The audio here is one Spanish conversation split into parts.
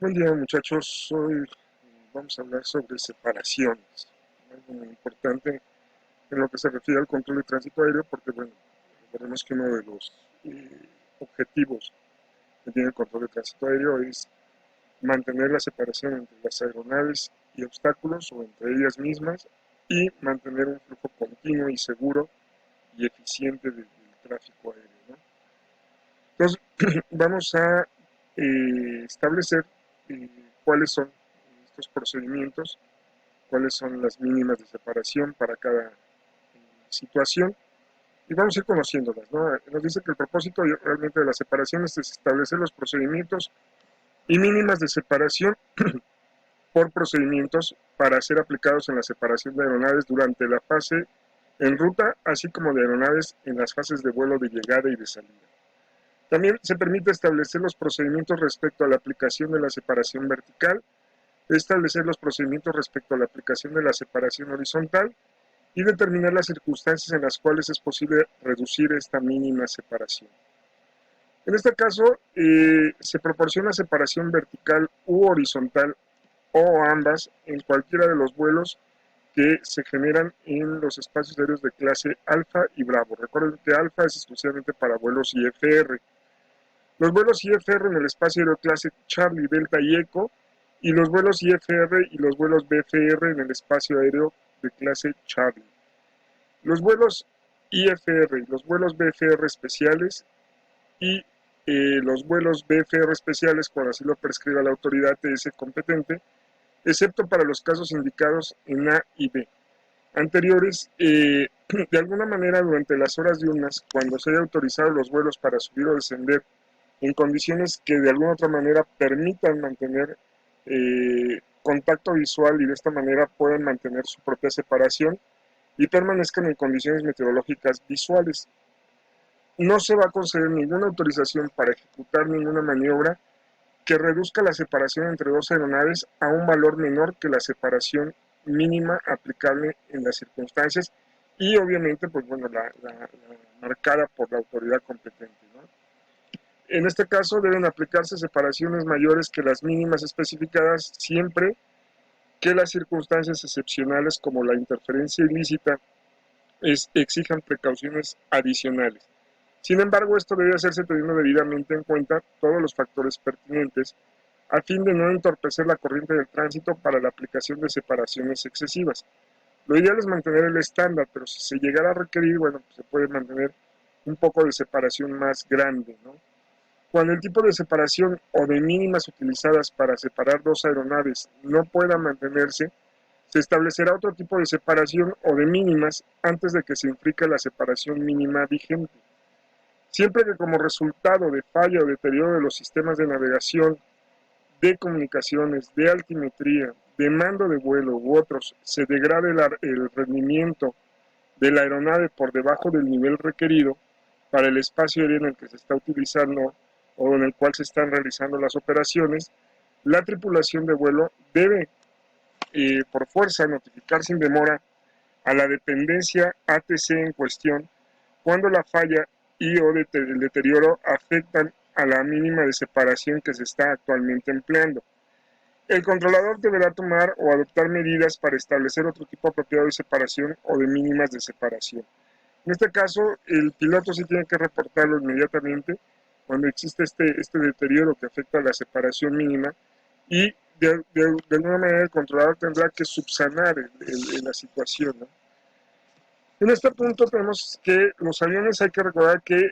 Buen día, muchachos. Hoy vamos a hablar sobre separaciones, algo muy importante en lo que se refiere al control de tránsito aéreo, porque bueno, recordemos que uno de los objetivos que tiene el control de tránsito aéreo es mantener la separación entre las aeronaves y obstáculos o entre ellas mismas y mantener un flujo continuo y seguro y eficiente del tráfico aéreo, ¿no? Entonces, vamos a establecer eh, cuáles son estos procedimientos, cuáles son las mínimas de separación para cada situación y vamos a ir conociéndolas, ¿no? Nos dice que el propósito realmente de las separaciones es establecer los procedimientos y mínimas de separación por procedimientos para ser aplicados en la separación de aeronaves durante la fase en ruta, así como de aeronaves en las fases de vuelo de llegada y de salida. También se permite establecer los procedimientos respecto a la aplicación de la separación vertical, establecer los procedimientos respecto a la aplicación de la separación horizontal y determinar las circunstancias en las cuales es posible reducir esta mínima separación. En este caso, se proporciona separación vertical u horizontal o ambas en cualquiera de los vuelos que se generan en los espacios aéreos de clase alfa y bravo. Recuerden que alfa es exclusivamente para vuelos IFR. Los vuelos IFR en el espacio aéreo clase Charlie, Delta y Eco, y los vuelos IFR y los vuelos BFR en el espacio aéreo de clase Charlie. Los vuelos IFR y los vuelos BFR especiales y los vuelos BFR especiales, cuando así lo prescriba la autoridad TS competente, excepto para los casos indicados en A y B. Anteriores, de alguna manera durante las horas diurnas, cuando se haya autorizado los vuelos para subir o descender en condiciones que de alguna otra manera permitan mantener contacto visual y de esta manera puedan mantener su propia separación y permanezcan en condiciones meteorológicas visuales. No se va a conceder ninguna autorización para ejecutar ninguna maniobra que reduzca la separación entre dos aeronaves a un valor menor que la separación mínima aplicable en las circunstancias y obviamente pues bueno la marcada por la autoridad competente, ¿no? En este caso deben aplicarse separaciones mayores que las mínimas especificadas siempre que las circunstancias excepcionales como la interferencia ilícita exijan precauciones adicionales. Sin embargo, esto debe hacerse teniendo debidamente en cuenta todos los factores pertinentes a fin de no entorpecer la corriente del tránsito para la aplicación de separaciones excesivas. Lo ideal es mantener el estándar, pero si se llegara a requerir, bueno, pues se puede mantener un poco de separación más grande, ¿no? Cuando el tipo de separación o de mínimas utilizadas para separar dos aeronaves no pueda mantenerse, se establecerá otro tipo de separación o de mínimas antes de que se infrinja la separación mínima vigente. Siempre que como resultado de falla o deterioro de los sistemas de navegación, de comunicaciones, de altimetría, de mando de vuelo u otros, se degrade el rendimiento de la aeronave por debajo del nivel requerido para el espacio aéreo en el que se está utilizando o en el cual se están realizando las operaciones, la tripulación de vuelo debe, por fuerza, notificar sin demora a la dependencia ATC en cuestión cuando la falla y o el deterioro afectan a la mínima de separación que se está actualmente empleando. El controlador deberá tomar o adoptar medidas para establecer otro tipo apropiado de separación o de mínimas de separación. En este caso, el piloto sí tiene que reportarlo inmediatamente cuando existe este deterioro que afecta a la separación mínima y de alguna manera el controlador tendrá que subsanar la situación, ¿no? En este punto tenemos que los aviones hay que recordar que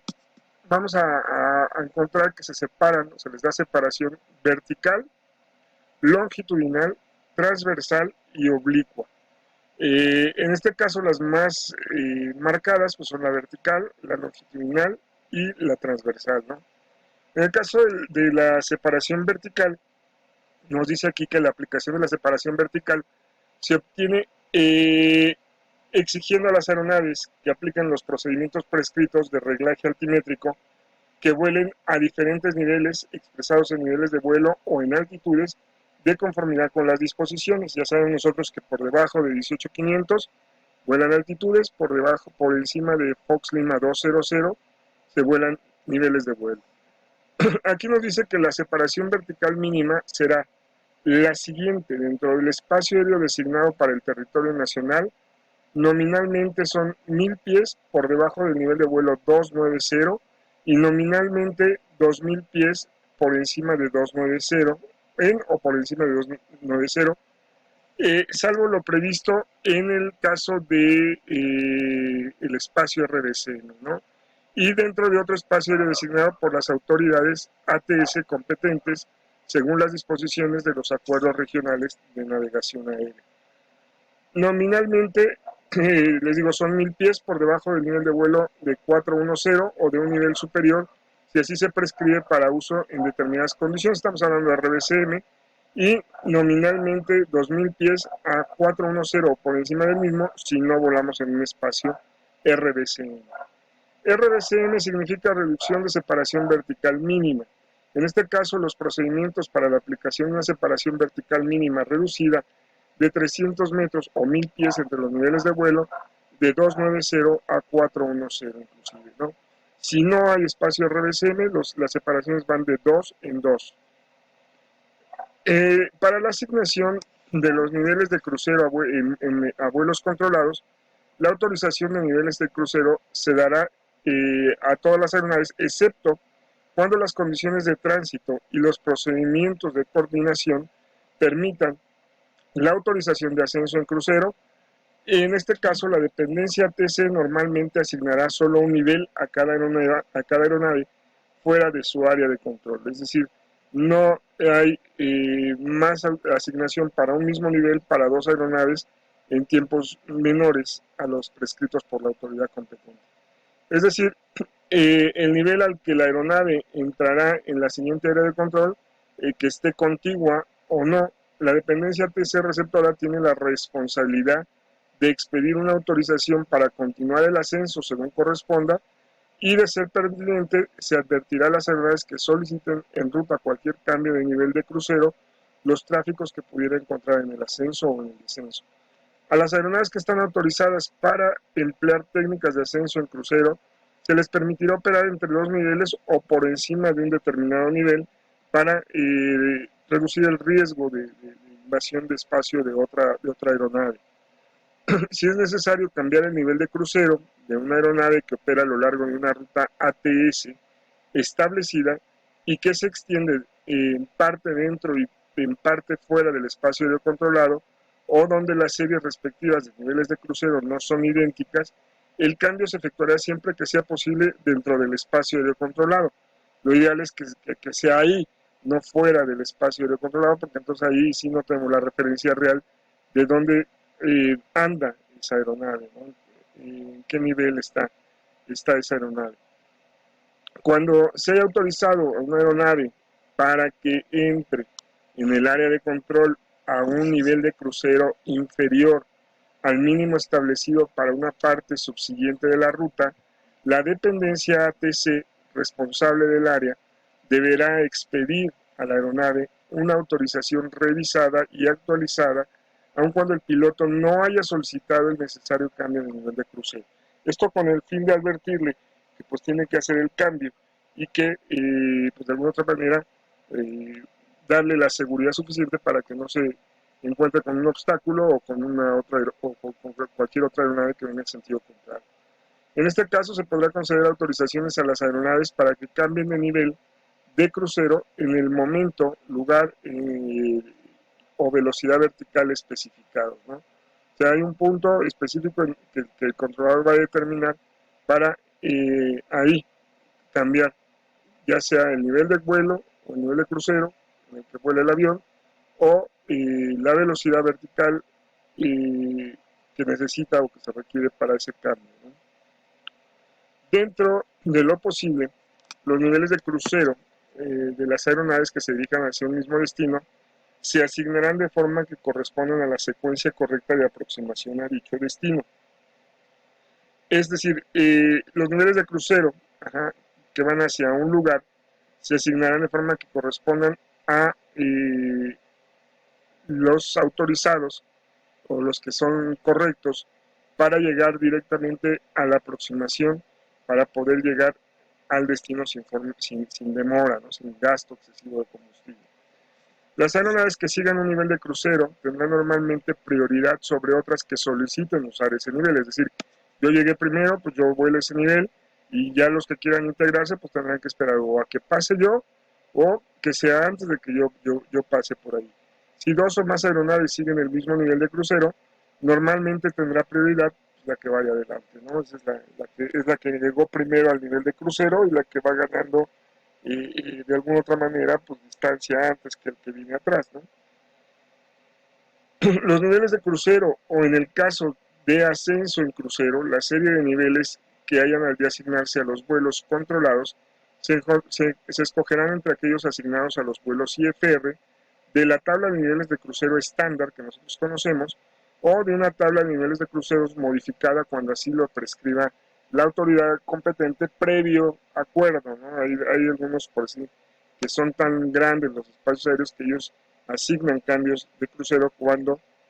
vamos a encontrar que se separan, se les da separación vertical, longitudinal, transversal y oblicua. En este caso las más marcadas pues, son la vertical, la longitudinal y la transversal, ¿no? En el caso de la separación vertical, nos dice aquí que la aplicación de la separación vertical se obtiene exigiendo a las aeronaves que apliquen los procedimientos prescritos de reglaje altimétrico que vuelen a diferentes niveles expresados en niveles de vuelo o en altitudes de conformidad con las disposiciones. Ya saben nosotros que por debajo de 18.500 vuelan altitudes, por encima de Fox Lima 200 se vuelan niveles de vuelo. Aquí nos dice que la separación vertical mínima será la siguiente: dentro del espacio aéreo designado para el territorio nacional, nominalmente son 1000 pies por debajo del nivel de vuelo 290 y nominalmente 2000 pies por encima de 290 o por encima de 290, salvo lo previsto en el caso de el espacio RDCN, ¿no? Y dentro de otro espacio aéreo designado por las autoridades ATS competentes según las disposiciones de los acuerdos regionales de navegación aérea. Nominalmente, les digo, son 1000 pies por debajo del nivel de vuelo de 410 o de un nivel superior, si así se prescribe para uso en determinadas condiciones. Estamos hablando de RBCM, y nominalmente 2000 pies a 410 o por encima del mismo si no volamos en un espacio RBCM. RBCM significa reducción de separación vertical mínima. En este caso, los procedimientos para la aplicación de una separación vertical mínima reducida de 300 metros o 1000 pies entre los niveles de vuelo de 290 a 410 inclusive, ¿no? Si no hay espacio RBCM, las separaciones van de 2 en 2. Para la asignación de los niveles de crucero a vuelos controlados, la autorización de niveles de crucero se dará a todas las aeronaves, excepto cuando las condiciones de tránsito y los procedimientos de coordinación permitan la autorización de ascenso en crucero. En este caso, la dependencia TC normalmente asignará solo un nivel a cada aeronave fuera de su área de control. Es decir, no hay más asignación para un mismo nivel para dos aeronaves en tiempos menores a los prescritos por la autoridad competente. Es decir, el nivel al que la aeronave entrará en la siguiente área de control, que esté contigua o no, la dependencia TC receptora tiene la responsabilidad de expedir una autorización para continuar el ascenso según corresponda, y de ser pertinente se advertirá a las aeronaves que soliciten en ruta cualquier cambio de nivel de crucero los tráficos que pudiera encontrar en el ascenso o en el descenso. A las aeronaves que están autorizadas para emplear técnicas de ascenso en crucero se les permitirá operar entre dos niveles o por encima de un determinado nivel para reducir el riesgo de invasión de espacio de otra aeronave. Si es necesario cambiar el nivel de crucero de una aeronave que opera a lo largo de una ruta ATS establecida y que se extiende en parte dentro y en parte fuera del espacio aéreo controlado, o donde las series respectivas de niveles de crucero no son idénticas, el cambio se efectuará siempre que sea posible dentro del espacio aéreo controlado. Lo ideal es que sea ahí, no fuera del espacio aéreo controlado, porque entonces ahí sí no tenemos la referencia real de dónde anda esa aeronave, ¿no? En qué nivel está esa aeronave. Cuando se haya autorizado a una aeronave para que entre en el área de control a un nivel de crucero inferior al mínimo establecido para una parte subsiguiente de la ruta, la dependencia ATC responsable del área deberá expedir a la aeronave una autorización revisada y actualizada, aun cuando el piloto no haya solicitado el necesario cambio de nivel de crucero. Esto con el fin de advertirle que pues tiene que hacer el cambio y que pues de alguna otra manera darle la seguridad suficiente para que no se encuentre con un obstáculo o con cualquier otra aeronave que venga en sentido contrario. En este caso se podrá conceder autorizaciones a las aeronaves para que cambien de nivel de crucero en el momento, lugar o velocidad vertical especificados, ¿no? O sea, hay un punto específico que el controlador va a determinar para ahí cambiar, ya sea el nivel de vuelo o el nivel de crucero en el que vuela el avión, o la velocidad vertical que necesita o que se requiere para ese cambio, ¿no? Dentro de lo posible, los niveles de crucero de las aeronaves que se dirijan hacia un mismo destino se asignarán de forma que correspondan a la secuencia correcta de aproximación a dicho destino. Es decir, los niveles de crucero que van hacia un lugar se asignarán de forma que correspondan a los autorizados o los que son correctos para llegar directamente a la aproximación, para poder llegar al destino sin demora, ¿no? Sin gasto excesivo de combustible. Las aeronaves que sigan un nivel de crucero tendrán normalmente prioridad sobre otras que soliciten usar ese nivel, es decir, yo llegué primero, pues yo vuelo ese nivel y ya los que quieran integrarse pues tendrán que esperar o a que pase yo o que sea antes de que yo pase por ahí. Si dos o más aeronaves siguen el mismo nivel de crucero, normalmente tendrá prioridad la que vaya adelante, ¿no? Esa es la que llegó primero al nivel de crucero y la que va ganando de alguna otra manera, pues distancia antes que el que viene atrás, ¿no? Los niveles de crucero o en el caso de ascenso en crucero, la serie de niveles que hayan al de asignarse a los vuelos controlados se escogerán entre aquellos asignados a los vuelos IFR de la tabla de niveles de crucero estándar que nosotros conocemos o de una tabla de niveles de cruceros modificada cuando así lo prescriba la autoridad competente previo acuerdo, ¿no? Hay algunos por sí que son tan grandes los espacios aéreos que ellos asignan cambios de crucero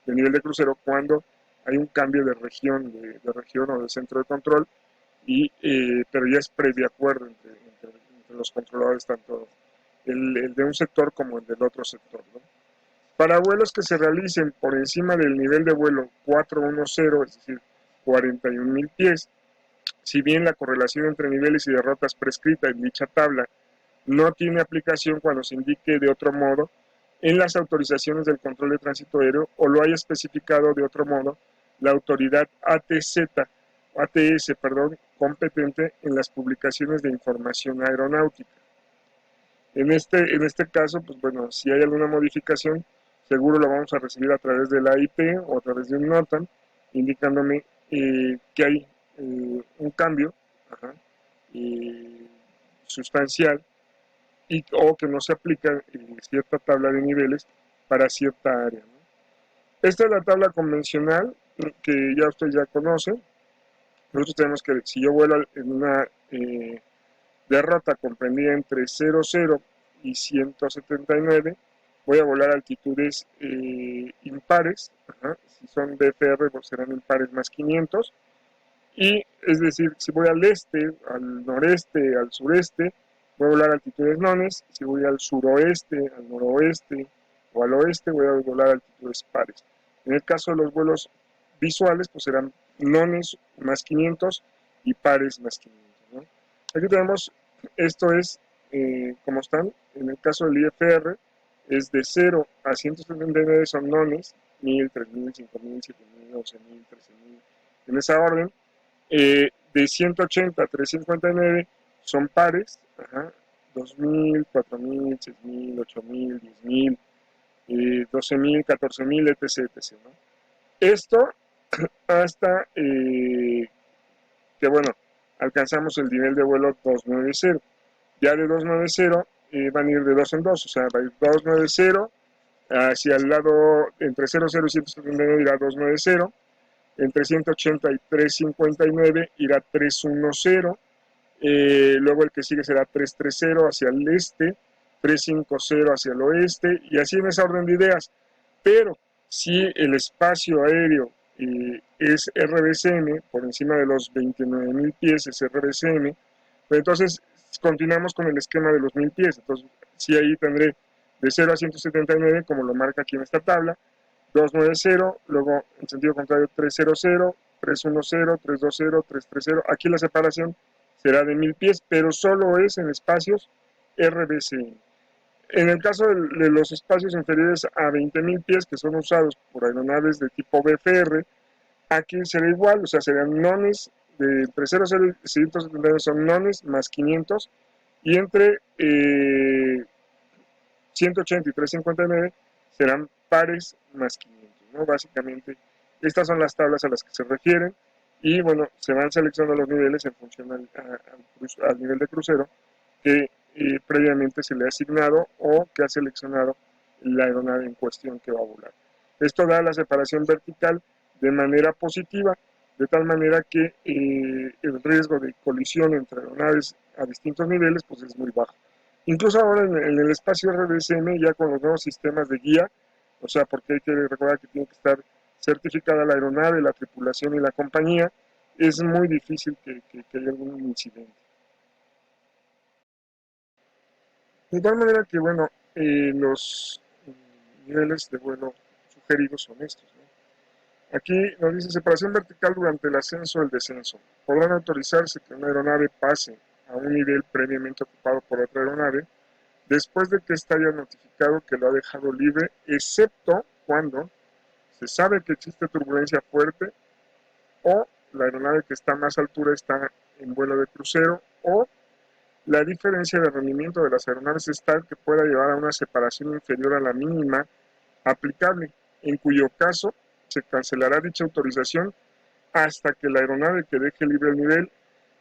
de nivel de crucero cuando hay un cambio de región, de región o de centro de control, pero ya es previo acuerdo entre los controladores, tanto el de un sector como el del otro sector, ¿no? Para vuelos que se realicen por encima del nivel de vuelo 410, es decir, 41.000 pies, si bien la correlación entre niveles y derrotas prescrita en dicha tabla no tiene aplicación cuando se indique de otro modo en las autorizaciones del control de tránsito aéreo o lo haya especificado de otro modo la autoridad ATS, competente en las publicaciones de información aeronáutica. En este caso, pues bueno, si hay alguna modificación, seguro la vamos a recibir a través de la IP o a través de un NOTAM, indicándome que hay un cambio, ajá, sustancial o que no se aplica cierta tabla de niveles para cierta área, ¿no? Esta es la tabla convencional que ya usted ya conoce. Nosotros tenemos que, si yo vuelo en una derrota comprendida entre 00 y 179, voy a volar a altitudes impares, ajá, si son BFR pues serán impares más 500, y es decir, si voy al este, al noreste, al sureste, voy a volar a altitudes nones, si voy al suroeste, al noroeste o al oeste, voy a volar a altitudes pares. En el caso de los vuelos visuales, pues serán nones más 500 y pares más 500, ¿no? Aquí tenemos, esto es como están, en el caso del IFR, es de 0 a 179 son nones, 1000, 3000, 5000, 7000, 11000, 13000, en esa orden. De 180 a 359 son pares, ajá, 2000, 4000, 6000, 8000, 10000, 12000, 14000, etc, etc, ¿no? Esto hasta que, bueno, alcanzamos el nivel de vuelo 290. Ya de 290 van a ir de dos en dos, o sea, va a ir 290 hacia el lado, entre 00 y 179 irá 290, entre 180 y 359 irá 310, luego el que sigue será 330 hacia el este, 350 hacia el oeste, y así en esa orden de ideas. Pero si el espacio aéreo es RBCM, por encima de los 29.000 pies es RBCM, pues entonces continuamos con el esquema de los 1000 pies. Entonces, sí, ahí tendré de 0 a 179, como lo marca aquí en esta tabla, 290, luego en sentido contrario 300, 310, 320, 330. Aquí la separación será de 1000 pies, pero solo es en espacios RBCM. En el caso de los espacios inferiores a 20.000 pies, que son usados por aeronaves de tipo BFR, aquí será igual, o sea, serían nones, entre 0 y 179 son nones más 500, y entre 180 y 359 serán pares más 500, ¿no? Básicamente, estas son las tablas a las que se refieren, y bueno, se van seleccionando los niveles en función al nivel de crucero que previamente se le ha asignado o que ha seleccionado la aeronave en cuestión que va a volar. Esto da la separación vertical de manera positiva, de tal manera que el riesgo de colisión entre aeronaves a distintos niveles pues es muy bajo. Incluso ahora en el espacio RDSM, ya con los nuevos sistemas de guía, o sea, porque hay que recordar que tiene que estar certificada la aeronave, la tripulación y la compañía, es muy difícil que haya algún incidente. De tal manera que, bueno, los niveles de vuelo sugeridos son estos, ¿no? Aquí nos dice separación vertical durante el ascenso o el descenso. Podrán autorizarse que una aeronave pase a un nivel previamente ocupado por otra aeronave después de que ésta haya notificado que lo ha dejado libre, excepto cuando se sabe que existe turbulencia fuerte o la aeronave que está a más altura está en vuelo de crucero o la diferencia de rendimiento de las aeronaves es tal que pueda llevar a una separación inferior a la mínima aplicable, en cuyo caso se cancelará dicha autorización hasta que la aeronave que deje libre el nivel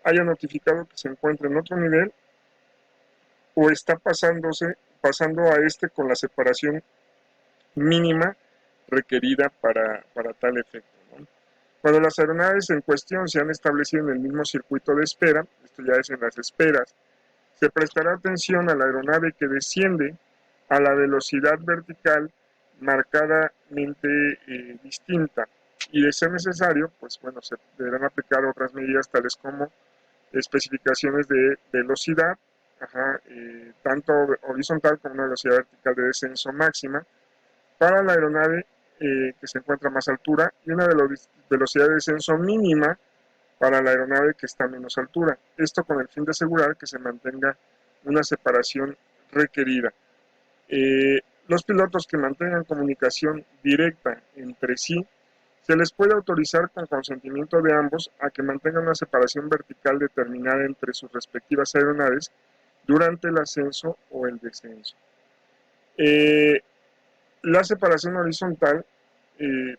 haya notificado que se encuentra en otro nivel o está pasando a este con la separación mínima requerida para tal efecto, ¿no? Cuando las aeronaves en cuestión se han establecido en el mismo circuito de espera, esto ya es en las esperas, se prestará atención a la aeronave que desciende a la velocidad vertical marcadamente distinta y de ser necesario, pues bueno, se deberán aplicar otras medidas tales como especificaciones de velocidad, tanto horizontal como una velocidad vertical de descenso máxima para la aeronave que se encuentra a más altura y una velocidad de descenso mínima para la aeronave que está a menos altura. Esto con el fin de asegurar que se mantenga una separación requerida. Los pilotos que mantengan comunicación directa entre sí, se les puede autorizar con consentimiento de ambos a que mantengan una separación vertical determinada entre sus respectivas aeronaves durante el ascenso o el descenso. Eh, la separación horizontal eh,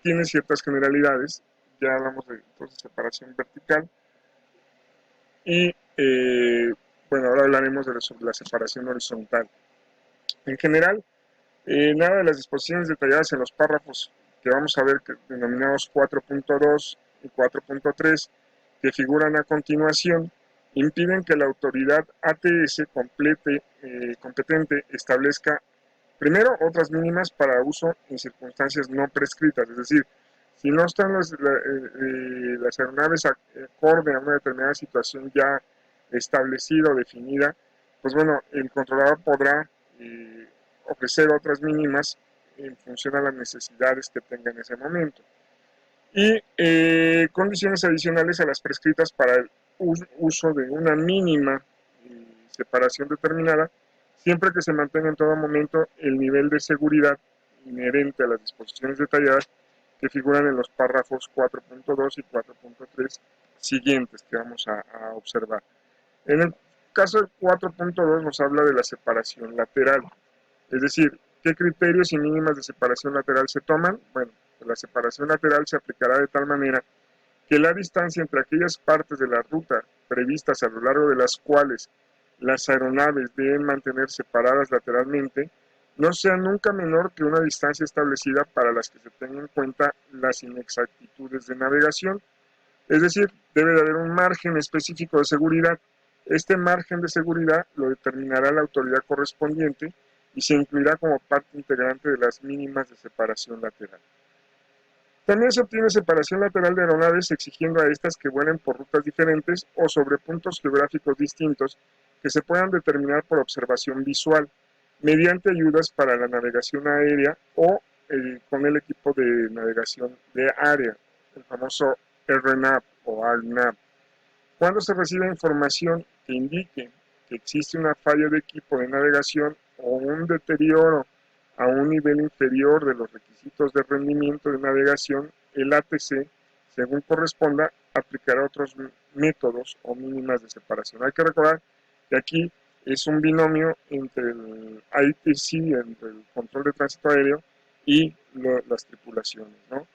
tiene ciertas generalidades, ya hablamos de entonces separación vertical, y bueno, ahora hablaremos sobre la separación horizontal. En general, nada de las disposiciones detalladas en los párrafos que vamos a ver, que, denominados 4.2 y 4.3, que figuran a continuación, impiden que la autoridad ATS competente establezca, primero, otras mínimas para uso en circunstancias no prescritas, es decir, si no están las aeronaves acorde a una determinada situación ya establecida o definida, pues bueno, el controlador podrá ofrecer otras mínimas en función a las necesidades que tenga en ese momento. Y condiciones adicionales a las prescritas para el uso de una mínima separación determinada, siempre que se mantenga en todo momento el nivel de seguridad inherente a las disposiciones detalladas que figuran en los párrafos 4.2 y 4.3 siguientes que vamos a observar. En el caso del 4.2 nos habla de la separación lateral, es decir, ¿qué criterios y mínimas de separación lateral se toman? Bueno, la separación lateral se aplicará de tal manera que la distancia entre aquellas partes de la ruta previstas a lo largo de las cuales las aeronaves deben mantener separadas lateralmente no sea nunca menor que una distancia establecida para las que se tengan en cuenta las inexactitudes de navegación. Es decir, debe de haber un margen específico de seguridad. Este margen de seguridad lo determinará la autoridad correspondiente y se incluirá como parte integrante de las mínimas de separación lateral. También se obtiene separación lateral de aeronaves exigiendo a estas que vuelen por rutas diferentes o sobre puntos geográficos distintos que se puedan determinar por observación visual, mediante ayudas para la navegación aérea o con el equipo de navegación de área, el famoso RNAV o ARNAV. Cuando se recibe información que indique que existe una falla de equipo de navegación o un deterioro a un nivel inferior de los requisitos de rendimiento de navegación, el ATC, según corresponda, aplicará otros métodos o mínimas de separación. Hay que recordar que aquí es un binomio entre el ATC, entre el control de tránsito aéreo, y las tripulaciones, ¿no?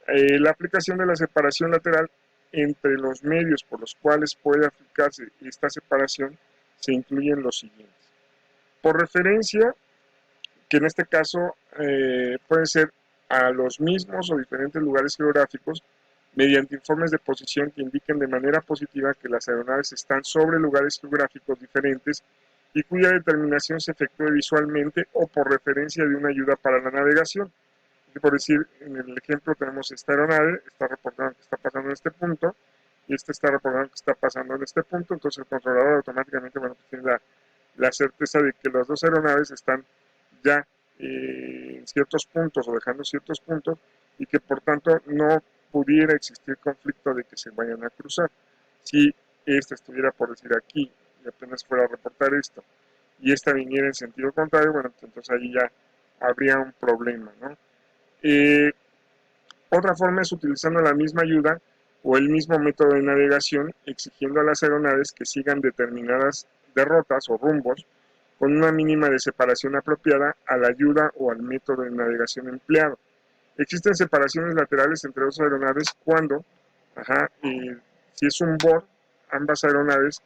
La aplicación de la separación lateral entre los medios por los cuales puede aplicarse esta separación se incluyen los siguientes. Por referencia, que en este caso pueden ser a los mismos o diferentes lugares geográficos, mediante informes de posición que indiquen de manera positiva que las aeronaves están sobre lugares geográficos diferentes y cuya determinación se efectúe visualmente o por referencia de una ayuda para la navegación. Por decir, en el ejemplo tenemos esta aeronave, está reportando que está pasando en este punto, y este está reportando que está pasando en este punto, entonces el controlador automáticamente, bueno, pues tiene la certeza de que las dos aeronaves están ya en ciertos puntos o dejando ciertos puntos y que por tanto no pudiera existir conflicto de que se vayan a cruzar. Si esta estuviera por decir aquí y apenas fuera a reportar esto y esta viniera en sentido contrario, bueno, pues entonces ahí ya habría un problema, ¿no? Otra forma es utilizando la misma ayuda o el mismo método de navegación, exigiendo a las aeronaves que sigan determinadas derrotas o rumbos con una mínima de separación apropiada a la ayuda o al método de navegación empleado. Existen separaciones laterales entre dos aeronaves cuando, si es un BOR, ambas aeronaves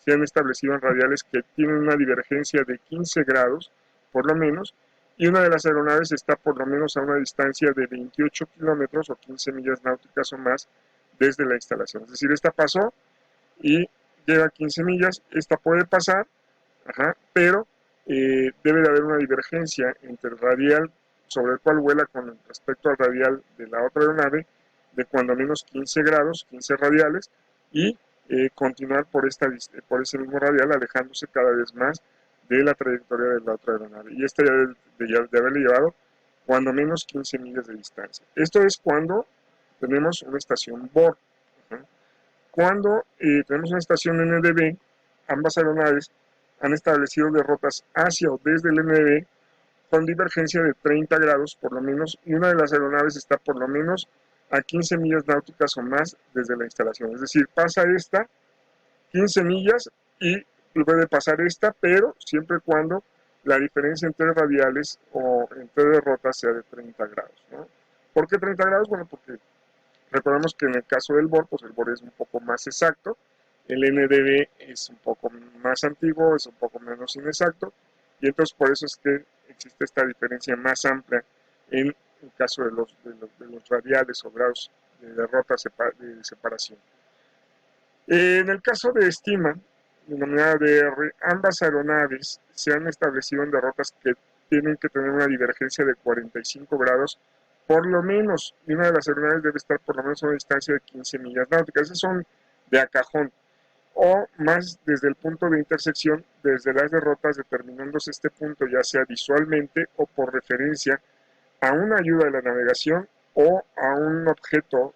se han establecido en radiales que tienen una divergencia de 15 grados, por lo menos, y una de las aeronaves está por lo menos a una distancia de 28 kilómetros o 15 millas náuticas o más desde la instalación. Es decir, esta pasó y llega a 15 millas, esta puede pasar, pero debe de haber una divergencia entre el radial sobre el cual vuela con respecto al radial de la otra aeronave de cuando menos 15 grados, 15 radiales, y continuar por ese mismo radial alejándose cada vez más de la trayectoria de la otra aeronave. Y esta ya de haberle llevado cuando menos 15 millas de distancia. Esto es cuando tenemos una estación BOR. Cuando tenemos una estación NDB, ambas aeronaves han establecido derrotas hacia o desde el NDB con divergencia de 30 grados por lo menos, y una de las aeronaves está por lo menos a 15 millas náuticas o más desde la instalación. Es decir, pasa esta 15 millas y puede pasar esta, pero siempre y cuando la diferencia entre radiales o entre derrotas sea de 30 grados, ¿no? ¿Por qué 30 grados? Bueno, porque recordemos que en el caso del BOR, pues el BOR es un poco más exacto, el NDB es un poco más antiguo, es un poco menos inexacto, y entonces por eso es que existe esta diferencia más amplia en el caso de los radiales o grados de derrota de separación. En el caso de estima, denominada DR, ambas aeronaves se han establecido en derrotas que tienen que tener una divergencia de 45 grados por lo menos, y una de las aeronaves debe estar por lo menos a una distancia de 15 millas náuticas. Esas son de a cajón, o más desde el punto de intersección, desde las derrotas, determinándose este punto ya sea visualmente o por referencia a una ayuda de la navegación o a un objeto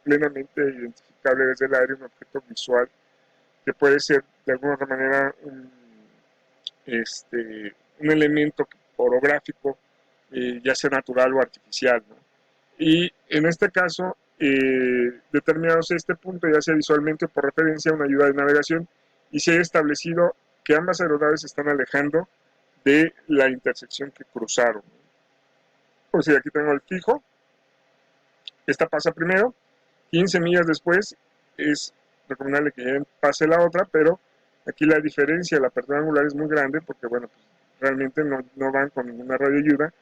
plenamente identificable desde el aire, un objeto visual que puede ser de alguna otra manera un elemento orográfico, ya sea natural o artificial, ¿no? Y en este caso, determinados este punto, ya sea visualmente o por referencia a una ayuda de navegación, y se ha establecido que ambas aeronaves se están alejando de la intersección que cruzaron. O sea, aquí tengo el fijo, esta pasa primero, 15 millas después es recomendable que ya pase la otra, pero aquí la diferencia, la apertura angular es muy grande porque, bueno, pues realmente no van con ninguna radioayuda,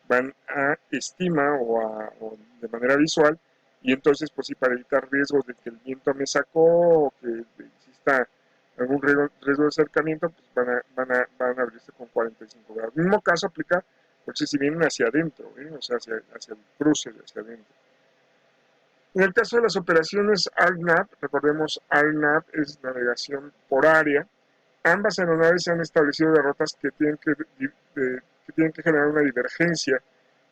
van a estima o de manera visual, y entonces, pues sí, para evitar riesgos de que el viento me sacó o que exista algún riesgo de acercamiento, pues van a abrirse con 45 grados. El mismo caso aplica, por si vienen hacia adentro, o sea, hacia el cruce, hacia adentro. En el caso de las operaciones ARNAV, recordemos ARNAV es navegación por área, ambas aeronaves se han establecido derrotas que tienen que generar una divergencia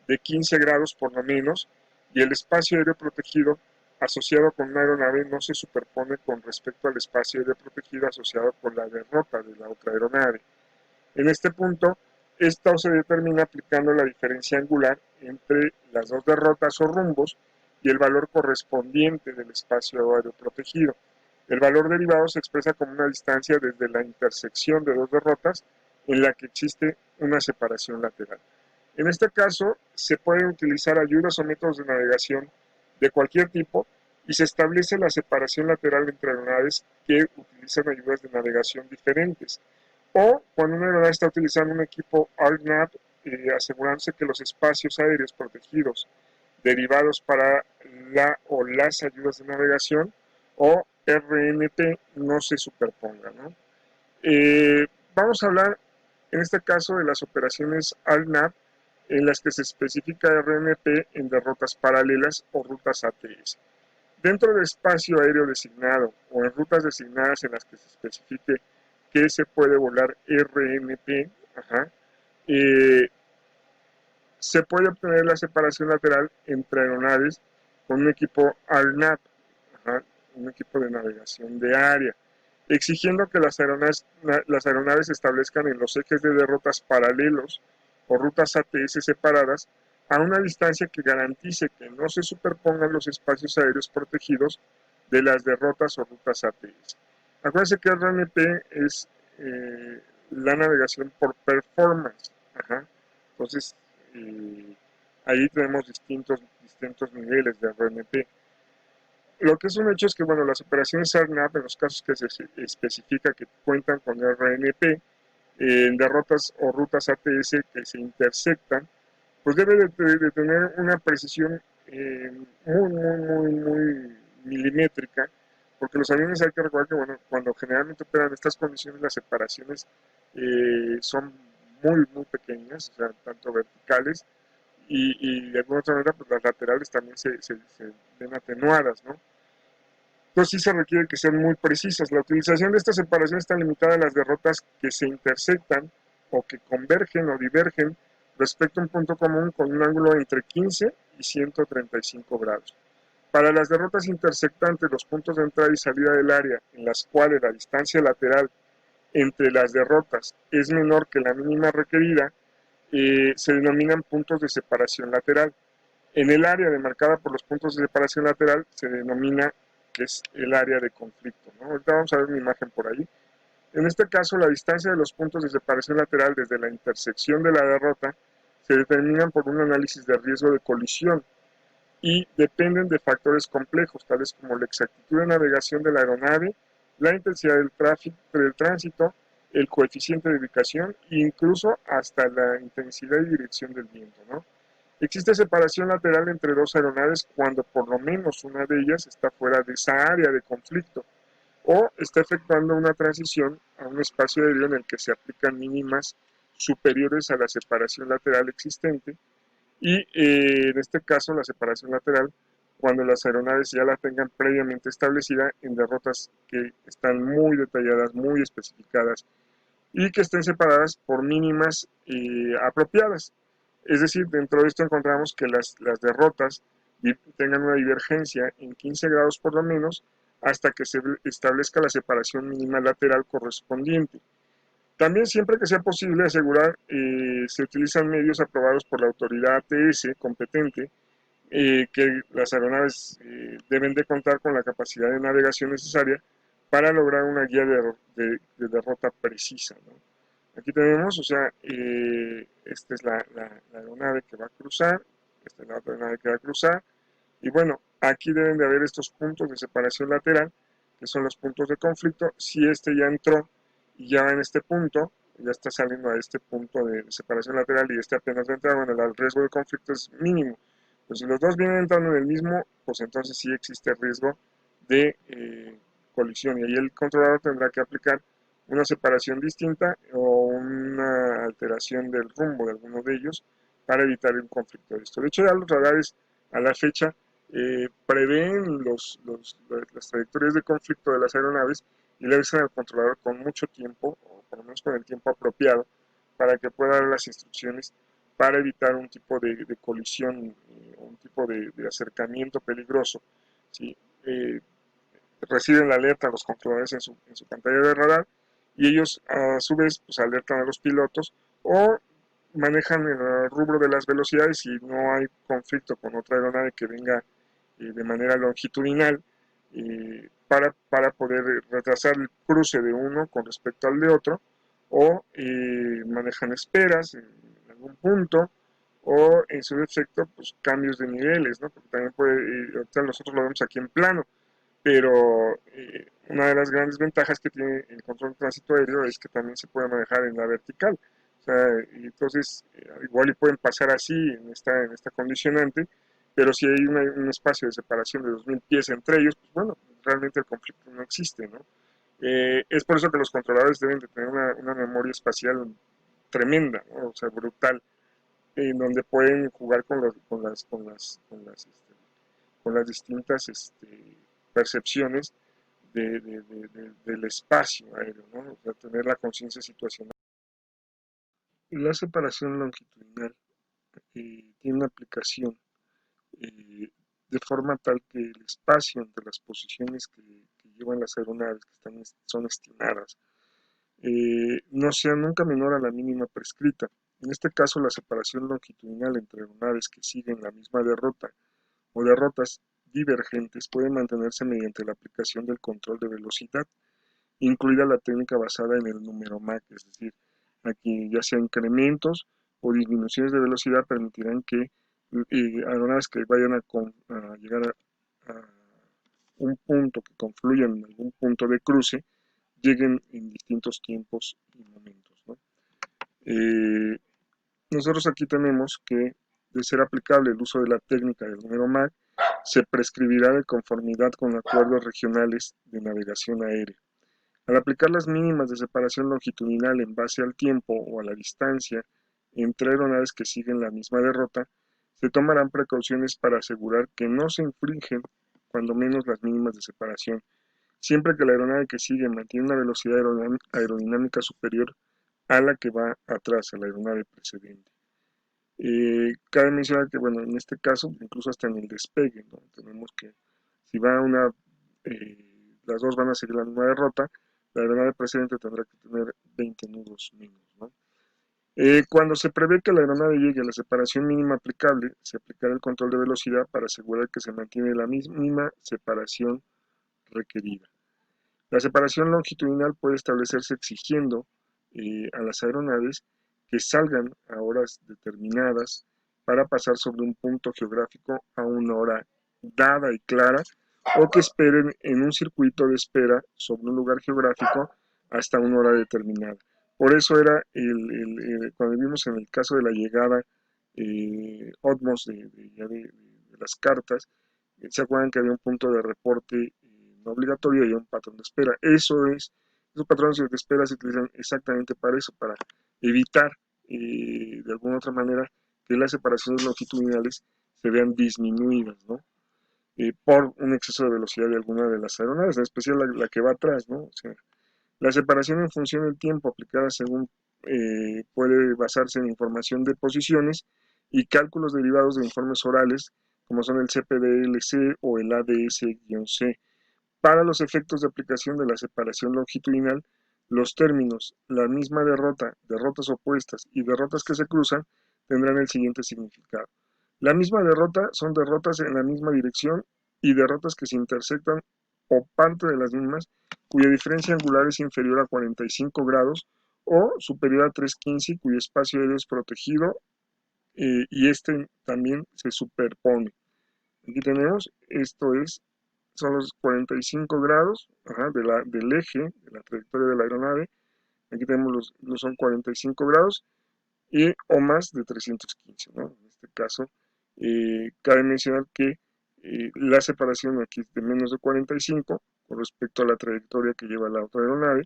de 15 grados por lo menos, y el espacio aéreo protegido asociado con una aeronave no se superpone con respecto al espacio aéreo protegido asociado con la derrota de la otra aeronave. En este punto, esto se determina aplicando la diferencia angular entre las dos derrotas o rumbos y el valor correspondiente del espacio aéreo protegido. El valor derivado se expresa como una distancia desde la intersección de dos derrotas en la que existe una separación lateral. En este caso, se pueden utilizar ayudas o métodos de navegación de cualquier tipo y se establece la separación lateral entre aeronaves que utilizan ayudas de navegación diferentes. O cuando una aeronave está utilizando un equipo ARNAV, asegurándose que los espacios aéreos protegidos derivados para la o las ayudas de navegación o RNP no se superpongan, ¿no? Vamos a hablar en este caso de las operaciones ARNAV en las que se especifica RNP en derrotas paralelas o rutas ATS. Dentro del espacio aéreo designado o en rutas designadas en las que se especifique que se puede volar RNP, ajá, eh, se puede obtener la separación lateral entre aeronaves con un equipo ARNAV, ajá, un equipo de navegación de área, exigiendo que las aeronaves establezcan en los ejes de derrotas paralelos o rutas ATS separadas a una distancia que garantice que no se superpongan los espacios aéreos protegidos de las derrotas o rutas ATS. Acuérdense que RNP es la navegación por performance. Ajá. Entonces, eh, ahí tenemos distintos niveles de RNP. Lo que es un hecho es que, bueno, las operaciones ARNAV, en los casos que se especifica que cuentan con RNP, en derrotas o rutas ATS que se intersectan, pues debe de tener una precisión muy milimétrica, porque los aviones hay que recordar que, bueno, cuando generalmente operan estas condiciones, las separaciones son muy pequeñas, o sea, tanto verticales, y de alguna otra manera, pues las laterales también se ven atenuadas, ¿no? Entonces sí se requiere que sean muy precisas. La utilización de esta separación está limitada a las derrotas que se intersectan o que convergen o divergen respecto a un punto común con un ángulo entre 15 y 135 grados. Para las derrotas intersectantes, los puntos de entrada y salida del área en las cuales la distancia lateral entre las derrotas es menor que la mínima requerida, se denominan puntos de separación lateral. En el área demarcada por los puntos de separación lateral se denomina que es el área de conflicto, ¿no? Ahorita vamos a ver una imagen por ahí. En este caso, la distancia de los puntos de separación lateral desde la intersección de la derrota se determinan por un análisis de riesgo de colisión y dependen de factores complejos, tales como la exactitud de navegación de la aeronave, la intensidad del tránsito, el coeficiente de ubicación e incluso hasta la intensidad y dirección del viento, ¿no? Existe separación lateral entre dos aeronaves cuando por lo menos una de ellas está fuera de esa área de conflicto o está efectuando una transición a un espacio aéreo en el que se aplican mínimas superiores a la separación lateral existente y en este caso la separación lateral cuando las aeronaves ya la tengan previamente establecida en derrotas que están muy detalladas, muy especificadas y que estén separadas por mínimas apropiadas. Es decir, dentro de esto encontramos que las derrotas tengan una divergencia en 15 grados por lo menos hasta que se establezca la separación mínima lateral correspondiente. También siempre que sea posible asegurar, se utilizan medios aprobados por la autoridad ATS competente, que las aeronaves deben de contar con la capacidad de navegación necesaria para lograr una guía de derrota precisa, ¿no? Aquí tenemos, o sea, esta es la aeronave que va a cruzar, esta es la otra aeronave que va a cruzar, y bueno, aquí deben de haber estos puntos de separación lateral, que son los puntos de conflicto. Si este ya entró y ya va en este punto, ya está saliendo a este punto de separación lateral y este apenas va a entrar, bueno, el riesgo de conflicto es mínimo. Pues si los dos vienen entrando en el mismo, pues entonces sí existe riesgo de colisión y ahí el controlador tendrá que aplicar una separación distinta o una alteración del rumbo de alguno de ellos para evitar un conflicto de esto. De hecho, ya los radares a la fecha prevén las trayectorias de conflicto de las aeronaves y le avisan al controlador con mucho tiempo, o por lo menos con el tiempo apropiado, para que pueda dar las instrucciones para evitar un tipo de colisión o un tipo de acercamiento peligroso. ¿Sí? Reciben la alerta a los controladores en su pantalla de radar y ellos a su vez pues, alertan a los pilotos o manejan el rubro de las velocidades y no hay conflicto con otra aeronave que venga de manera longitudinal para poder retrasar el cruce de uno con respecto al de otro o manejan esperas en algún punto o en su defecto pues cambios de niveles, ¿no? Porque también puede, ahorita nosotros lo vemos aquí en plano, pero una de las grandes ventajas que tiene el control de tránsito aéreo es que también se puede manejar en la vertical. O sea, y entonces, igual y pueden pasar así en esta condicionante, pero si hay un espacio de separación de 2000 pies entre ellos, pues bueno, realmente el conflicto no existe, ¿no? Es por eso que los controladores deben de tener una memoria espacial tremenda, ¿no? O sea, brutal, en donde pueden jugar con las distintas percepciones del espacio aéreo, ¿no? O sea, tener la conciencia situacional. Y la separación longitudinal tiene una aplicación eh, de forma tal que el espacio entre las posiciones que llevan las aeronaves son estimadas no sea nunca menor a la mínima prescrita. En este caso, la separación longitudinal entre aeronaves que siguen la misma derrota o derrotas divergentes puede mantenerse mediante la aplicación del control de velocidad, incluida la técnica basada en el número Mach, es decir, aquí ya sea incrementos o disminuciones de velocidad permitirán que aeronaves que vayan a llegar a un punto que confluya en algún punto de cruce lleguen en distintos tiempos y momentos, ¿no? Eh, Nosotros aquí tenemos que, de ser aplicable el uso de la técnica del número Mach, se prescribirá de conformidad con acuerdos regionales de navegación aérea. Al aplicar las mínimas de separación longitudinal en base al tiempo o a la distancia entre aeronaves que siguen la misma derrota, se tomarán precauciones para asegurar que no se infringen, cuando menos, las mínimas de separación, siempre que la aeronave que sigue mantiene una velocidad aerodinámica superior a la que va atrás, a la aeronave precedente. Cabe mencionar que, bueno, en este caso, incluso hasta en el despegue, ¿no? Tenemos que, si va las dos van a seguir la misma derrota, la aeronave precedente tendrá que tener 20 nudos menos, ¿no? Cuando se prevé que la aeronave llegue a la separación mínima aplicable, se aplicará el control de velocidad para asegurar que se mantiene la misma separación requerida. La separación longitudinal puede establecerse exigiendo a las aeronaves que salgan a horas determinadas para pasar sobre un punto geográfico a una hora dada y clara, o que esperen en un circuito de espera sobre un lugar geográfico hasta una hora determinada. Por eso era cuando vimos en el caso de la llegada OTMOS de las cartas, se acuerdan que había un punto de reporte no obligatorio y un patrón de espera. Esos patrones de espera se utilizan exactamente para eso, para evitar de alguna otra manera que las separaciones longitudinales se vean disminuidas, ¿no? Por un exceso de velocidad de alguna de las aeronaves, en especial la que va atrás, ¿no? O sea, la separación en función del tiempo aplicada según puede basarse en información de posiciones y cálculos derivados de informes orales, como son el CPDLC o el ADS-C. Para los efectos de aplicación de la separación longitudinal, los términos la misma derrota, derrotas opuestas y derrotas que se cruzan tendrán el siguiente significado. La misma derrota son derrotas en la misma dirección y derrotas que se intersectan o parte de las mismas cuya diferencia angular es inferior a 45 grados o superior a 315 y cuyo espacio aéreo es protegido y este también se superpone. Aquí tenemos, son los 45 grados del eje, de la trayectoria de la aeronave. Aquí tenemos son 45 grados o más de 315, ¿no? En este caso, cabe mencionar que la separación aquí es de menos de 45 con respecto a la trayectoria que lleva la otra aeronave,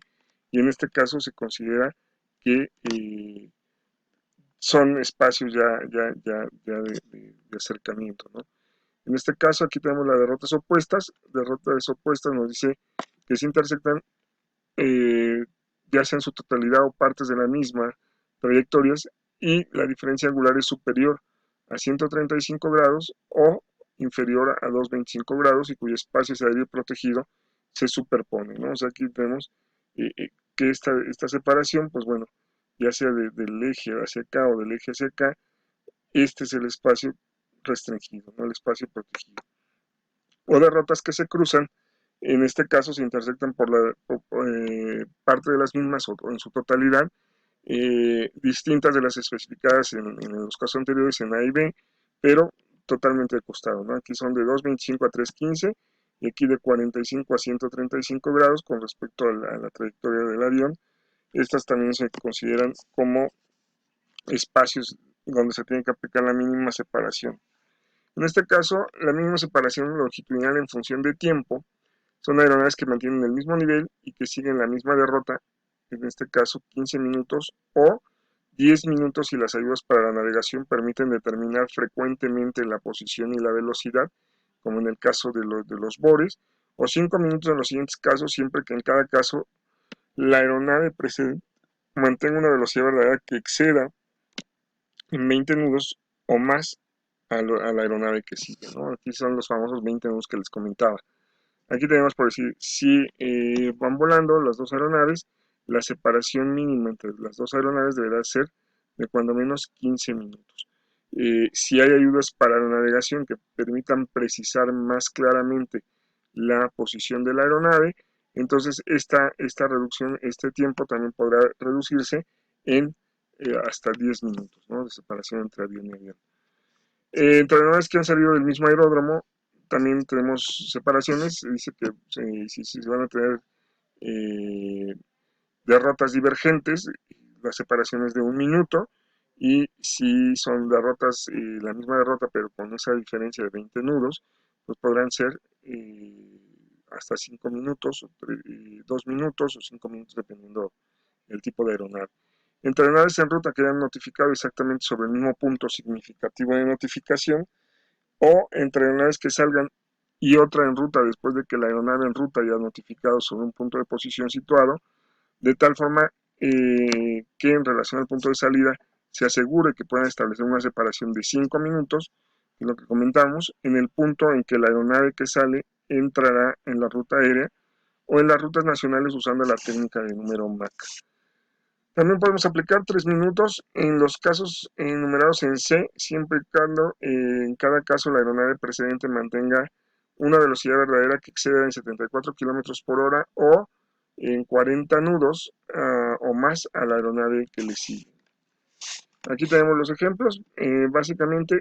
y en este caso se considera que son espacios ya de acercamiento, ¿no? En este caso, aquí tenemos las derrotas opuestas. Derrotas opuestas nos dice que se intersectan, eh, ya sea en su totalidad o partes de la misma trayectorias, y la diferencia angular es superior a 135 grados o inferior a 225 grados y cuyo espacio aéreo protegido se superpone, ¿no? O sea, aquí tenemos que esta separación, pues bueno, ya sea del eje hacia acá o del eje hacia acá, este es el espacio restringido, ¿no? El espacio protegido. O derrotas que se cruzan, en este caso se intersectan por parte de las mismas o en su totalidad, distintas de las especificadas en los casos anteriores en A y B, pero totalmente de costado, ¿no? Aquí son de 225 a 315 y aquí de 45 a 135 grados con respecto a la trayectoria del avión. Estas también se consideran como espacios donde se tiene que aplicar la mínima separación. En este caso, la mínima separación longitudinal en función de tiempo son aeronaves que mantienen el mismo nivel y que siguen la misma derrota, en este caso 15 minutos o 10 minutos si las ayudas para la navegación permiten determinar frecuentemente la posición y la velocidad, como en el caso de los bores, o 5 minutos en los siguientes casos, siempre que en cada caso la aeronave precedente mantenga una velocidad verdadera que exceda en 20 nudos o más a la aeronave que sigue, ¿no? Aquí son los famosos 20 nudos que les comentaba. Aquí tenemos por decir, si van volando las dos aeronaves, la separación mínima entre las dos aeronaves deberá ser de cuando menos 15 minutos. Si hay ayudas para la navegación que permitan precisar más claramente la posición de la aeronave, entonces esta reducción, este tiempo también podrá reducirse en hasta 10 minutos, ¿no?, de separación entre avión y avión. Entre aeronaves que han salido del mismo aeródromo, también tenemos separaciones. Dice que si van a tener eh, derrotas divergentes, la separación es de 1 minuto. Y si son derrotas, la misma derrota, pero con esa diferencia de 20 nudos, pues podrán ser hasta 5 minutos, 2 minutos o 5 minutos, dependiendo del tipo de aeronave. Entre aeronaves en ruta que hayan notificado exactamente sobre el mismo punto significativo de notificación, o entre aeronaves que salgan y otra en ruta después de que la aeronave en ruta haya notificado sobre un punto de posición situado, de tal forma que en relación al punto de salida se asegure que puedan establecer una separación de 5 minutos, que es lo que comentamos, en el punto en que la aeronave que sale entrará en la ruta aérea o en las rutas nacionales usando la técnica de número MAC. También podemos aplicar 3 minutos en los casos enumerados en C, siempre y cuando en cada caso la aeronave precedente mantenga una velocidad verdadera que exceda en 74 kilómetros por hora o en 40 nudos o más a la aeronave que le sigue. Aquí tenemos los ejemplos. Básicamente,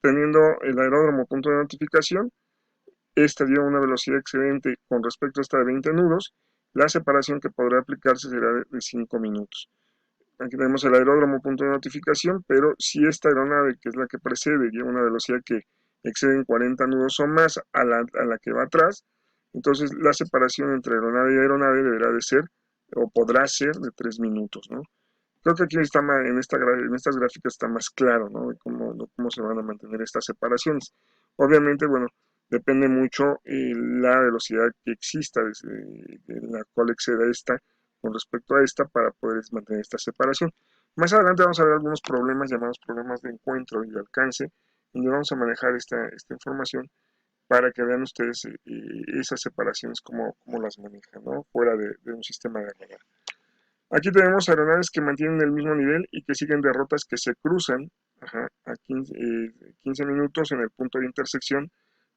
teniendo el aeródromo punto de notificación, esta dio una velocidad excedente con respecto a esta de 20 nudos, la separación que podrá aplicarse será de 5 minutos. Aquí tenemos el aeródromo punto de notificación, pero si esta aeronave, que es la que precede, lleva una velocidad que excede en 40 nudos o más a la que va atrás, entonces la separación entre aeronave y aeronave deberá de ser, o podrá ser, de 3 minutos, ¿no? Creo que aquí está más, en estas gráficas está más claro, ¿no?, de cómo se van a mantener estas separaciones. Obviamente, bueno, depende mucho la velocidad que exista, de la cual exceda esta con respecto a esta, para poder mantener esta separación. Más adelante vamos a ver algunos problemas llamados problemas de encuentro y de alcance, donde vamos a manejar esta información para que vean ustedes esas separaciones, cómo las manejan, ¿no?, fuera de un sistema de radar. Aquí tenemos aeronaves que mantienen el mismo nivel y que siguen de rutas que se cruzan a 15 minutos en el punto de intersección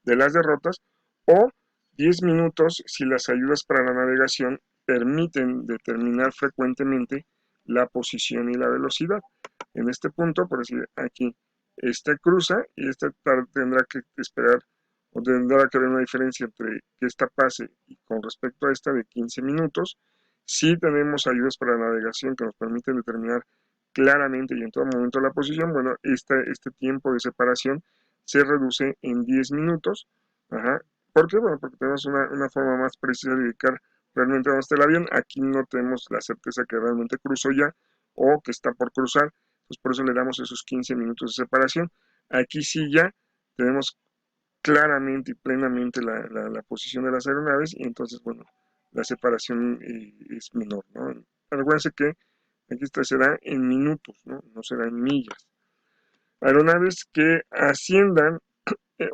de las derrotas, o 10 minutos si las ayudas para la navegación permiten determinar frecuentemente la posición y la velocidad. En este punto, por decir, aquí esta cruza y esta tendrá que esperar, o tendrá que haber una diferencia entre que esta pase y con respecto a esta de 15 minutos. Si tenemos ayudas para la navegación que nos permiten determinar claramente y en todo momento la posición, bueno, este tiempo de separación se reduce en 10 minutos. Ajá. ¿Por qué? Bueno, porque tenemos una forma más precisa de ubicar realmente dónde está el avión. Aquí no tenemos la certeza que realmente cruzó ya o que está por cruzar, pues por eso le damos esos 15 minutos de separación. Aquí sí ya tenemos claramente y plenamente la posición de las aeronaves, y entonces, bueno, la separación es menor, ¿no? Acuérdense que aquí será en minutos, ¿no? No será en millas. Aeronaves que asciendan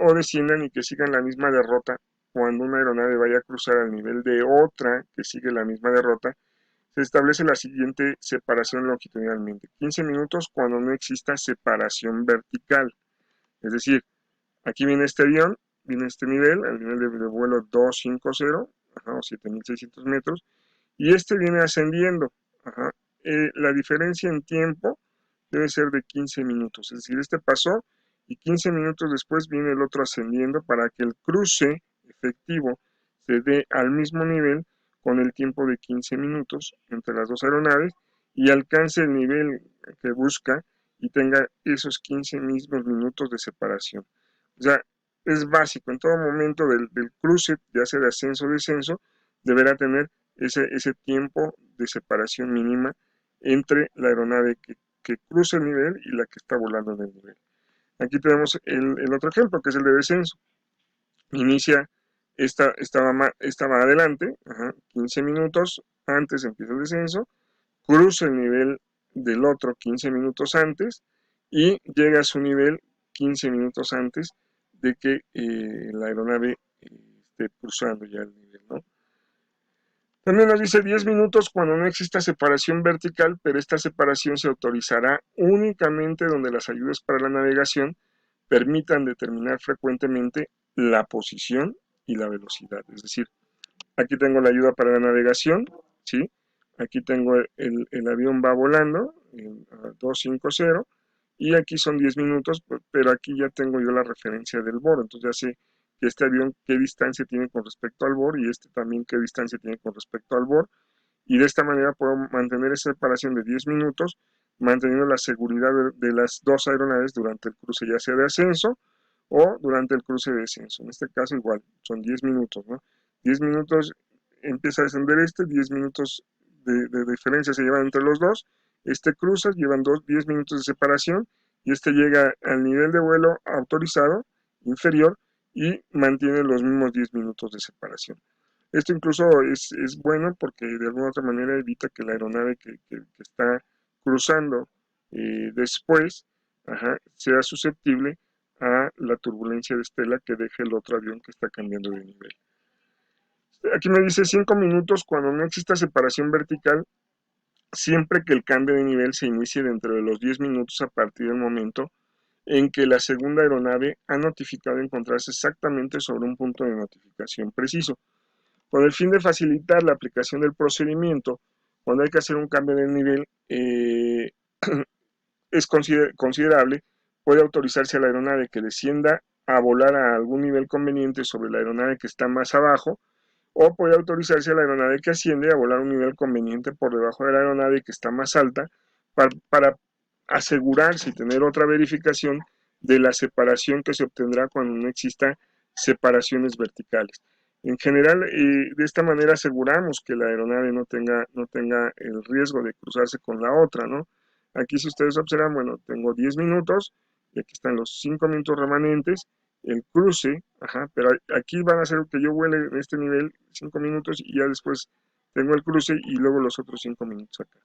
o desciendan y que sigan la misma derrota cuando una aeronave vaya a cruzar al nivel de otra que sigue la misma derrota, se establece la siguiente separación longitudinalmente: 15 minutos cuando no exista separación vertical. Es decir, aquí viene este avión, viene este nivel, el nivel de vuelo 250, o 7600 metros, y este viene ascendiendo. Ajá. La diferencia en tiempo debe ser de 15 minutos, es decir, este pasó y 15 minutos después viene el otro ascendiendo para que el cruce efectivo se dé al mismo nivel con el tiempo de 15 minutos entre las dos aeronaves y alcance el nivel que busca y tenga esos 15 mismos minutos de separación. O sea, es básico, en todo momento del cruce, ya sea de ascenso o descenso, deberá tener ese tiempo de separación mínima entre la aeronave que cruza el nivel y la que está volando en el nivel. Aquí tenemos el otro ejemplo, que es el de descenso. Inicia estaba adelante, 15 minutos antes empieza el descenso, cruza el nivel del otro 15 minutos antes y llega a su nivel 15 minutos antes de que la aeronave esté cruzando ya el nivel, ¿no? También nos dice 10 minutos cuando no exista separación vertical, pero esta separación se autorizará únicamente donde las ayudas para la navegación permitan determinar frecuentemente la posición y la velocidad. Es decir, aquí tengo la ayuda para la navegación, ¿sí? Aquí tengo el avión va volando a 250 y aquí son 10 minutos, pero aquí ya tengo yo la referencia del bord, entonces ya sé que este avión qué distancia tiene con respecto al bord y este también qué distancia tiene con respecto al bord y de esta manera puedo mantener esa separación de 10 minutos, manteniendo la seguridad de las dos aeronaves durante el cruce, ya sea de ascenso o durante el cruce de descenso. En este caso igual, son 10 minutos, ¿no? 10 minutos empieza a descender 10 minutos de diferencia se llevan entre los dos, este cruza, llevan 10 minutos de separación y este llega al nivel de vuelo autorizado inferior y mantiene los mismos 10 minutos de separación. Esto incluso es bueno porque de alguna otra manera evita que la aeronave que está cruzando después sea susceptible a la turbulencia de estela que deje el otro avión que está cambiando de nivel. Aquí me dice 5 minutos cuando no exista separación vertical, siempre que el cambio de nivel se inicie dentro de los 10 minutos a partir del momento en que la segunda aeronave ha notificado encontrarse exactamente sobre un punto de notificación preciso. Con el fin de facilitar la aplicación del procedimiento, cuando hay que hacer un cambio de nivel es considerable, puede autorizarse a la aeronave que descienda a volar a algún nivel conveniente sobre la aeronave que está más abajo, o puede autorizarse a la aeronave que asciende a volar un nivel conveniente por debajo de la aeronave que está más alta para asegurarse y tener otra verificación de la separación que se obtendrá cuando no exista separaciones verticales. En general, de esta manera aseguramos que la aeronave no tenga el riesgo de cruzarse con la otra, ¿no? Aquí si ustedes observan, bueno, tengo 10 minutos y aquí están los 5 minutos remanentes, el cruce, pero aquí van a ser que yo vuele en este nivel 5 minutos y ya después tengo el cruce y luego los otros 5 minutos acá.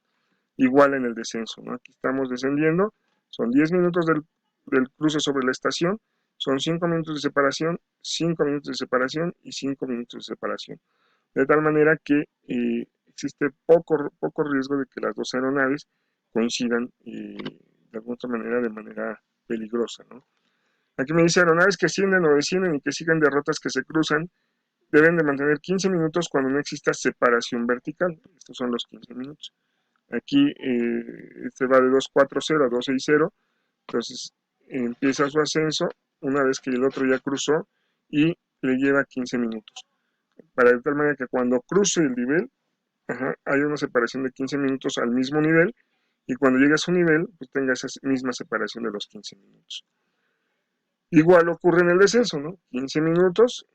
Igual en el descenso, ¿no? Aquí estamos descendiendo, son 10 minutos del cruce sobre la estación, son 5 minutos de separación, 5 minutos de separación y 5 minutos de separación. De tal manera que existe poco riesgo de que las dos aeronaves coincidan de alguna otra manera de manera peligrosa, ¿no? Aquí me dice aeronaves que ascienden o descienden y que siguen de rutas que se cruzan deben de mantener 15 minutos cuando no exista separación vertical. Estos son los 15 minutos. Aquí este va de 240 a 260, entonces empieza su ascenso una vez que el otro ya cruzó y le lleva 15 minutos. Para de tal manera que cuando cruce el nivel, hay una separación de 15 minutos al mismo nivel y cuando llegue a su nivel, pues tenga esa misma separación de los 15 minutos. Igual ocurre en el descenso, ¿no? 15 minutos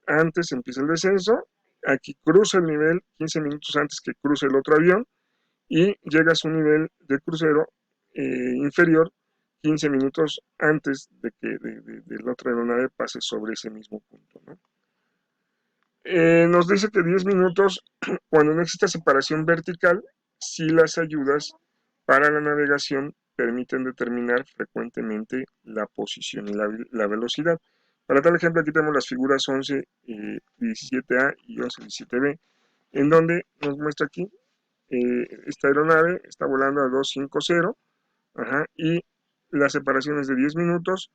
antes empieza el descenso, aquí cruza el nivel 15 minutos antes que cruce el otro avión y llega a su nivel de crucero inferior 15 minutos antes de que la otra aeronave pase sobre ese mismo punto, ¿no? Nos dice que 10 minutos, cuando no exista separación vertical, si las ayudas para la navegación permiten determinar frecuentemente la posición y la velocidad. Para tal ejemplo, aquí tenemos las figuras 11, 17A y 11, 17B, en donde nos muestra aquí, esta aeronave está volando a 250, y la separación es de 10 minutos,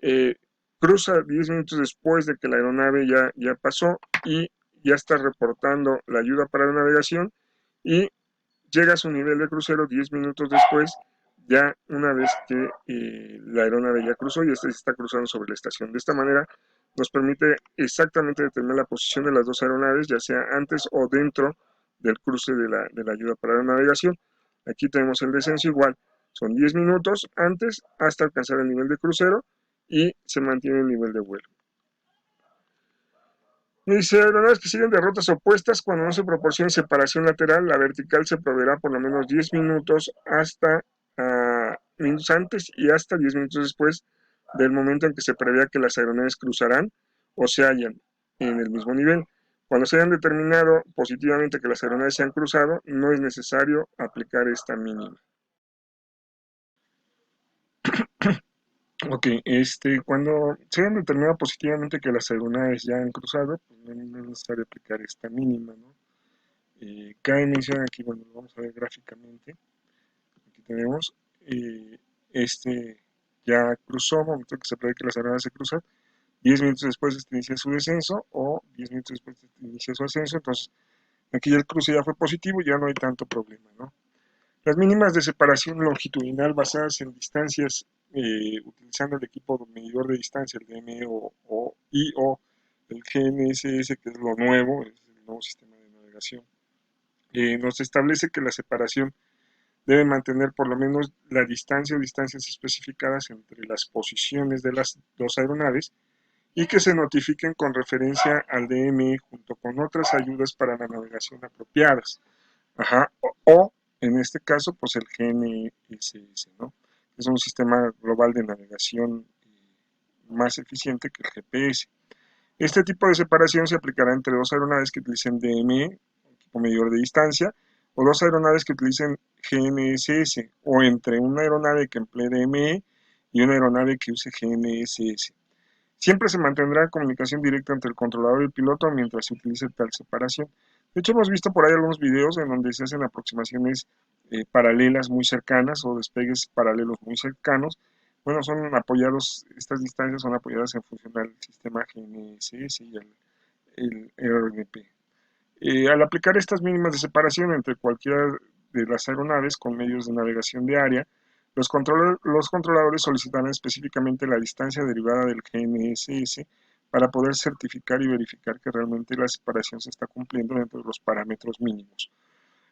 eh, cruza 10 minutos después de que la aeronave ya pasó y ya está reportando la ayuda para la navegación y llega a su nivel de crucero 10 minutos después, ya una vez que la aeronave ya cruzó y se está cruzando sobre la estación. De esta manera nos permite exactamente determinar la posición de las dos aeronaves, ya sea antes o dentro del cruce de la ayuda para la navegación. Aquí tenemos el descenso igual, son 10 minutos antes hasta alcanzar el nivel de crucero y se mantiene el nivel de vuelo. Dice, aeronaves que siguen de rutas opuestas, cuando no se proporcione separación lateral, la vertical se proveerá por lo menos 10 minutos hasta minutos antes y hasta 10 minutos después del momento en que se prevea que las aeronaves cruzarán o se hallan en el mismo nivel. Cuando se hayan determinado positivamente que las aeronaves se han cruzado, no es necesario aplicar esta mínima. Ok, cuando se hayan determinado positivamente que las aeronaves ya han cruzado, pues no es necesario aplicar esta mínima, ¿no? Cabe mencionar aquí, bueno, lo vamos a ver gráficamente. Aquí tenemos, eh, este ya cruzó, momento que se prevé que las aeronaves se cruzan, 10 minutos después inicia su descenso o 10 minutos después inicia su ascenso, entonces aquí ya el cruce ya fue positivo, ya no hay tanto problema, ¿no? Las mínimas de separación longitudinal basadas en distancias utilizando el equipo medidor de distancia, el DME o el GNSS, que es lo nuevo, es el nuevo sistema de navegación, nos establece que la separación debe mantener por lo menos la distancia o distancias especificadas entre las posiciones de las dos aeronaves y que se notifiquen con referencia al DME junto con otras ayudas para la navegación apropiadas. Ajá, en este caso, pues el GNSS, ¿no? Es un sistema global de navegación más eficiente que el GPS. Este tipo de separación se aplicará entre dos aeronaves que utilicen DME, equipo medidor de distancia, o dos aeronaves que utilicen GNSS, o entre una aeronave que emplee DME y una aeronave que use GNSS. Siempre se mantendrá comunicación directa entre el controlador y el piloto mientras se utilice tal separación. De hecho, hemos visto por ahí algunos videos en donde se hacen aproximaciones paralelas muy cercanas o despegues paralelos muy cercanos. Bueno, son apoyados, estas distancias son apoyadas en función al sistema GNSS y el RNP. Al aplicar estas mínimas de separación entre cualquiera de las aeronaves con medios de navegación de área, los controladores solicitarán específicamente la distancia derivada del GNSS para poder certificar y verificar que realmente la separación se está cumpliendo dentro de los parámetros mínimos.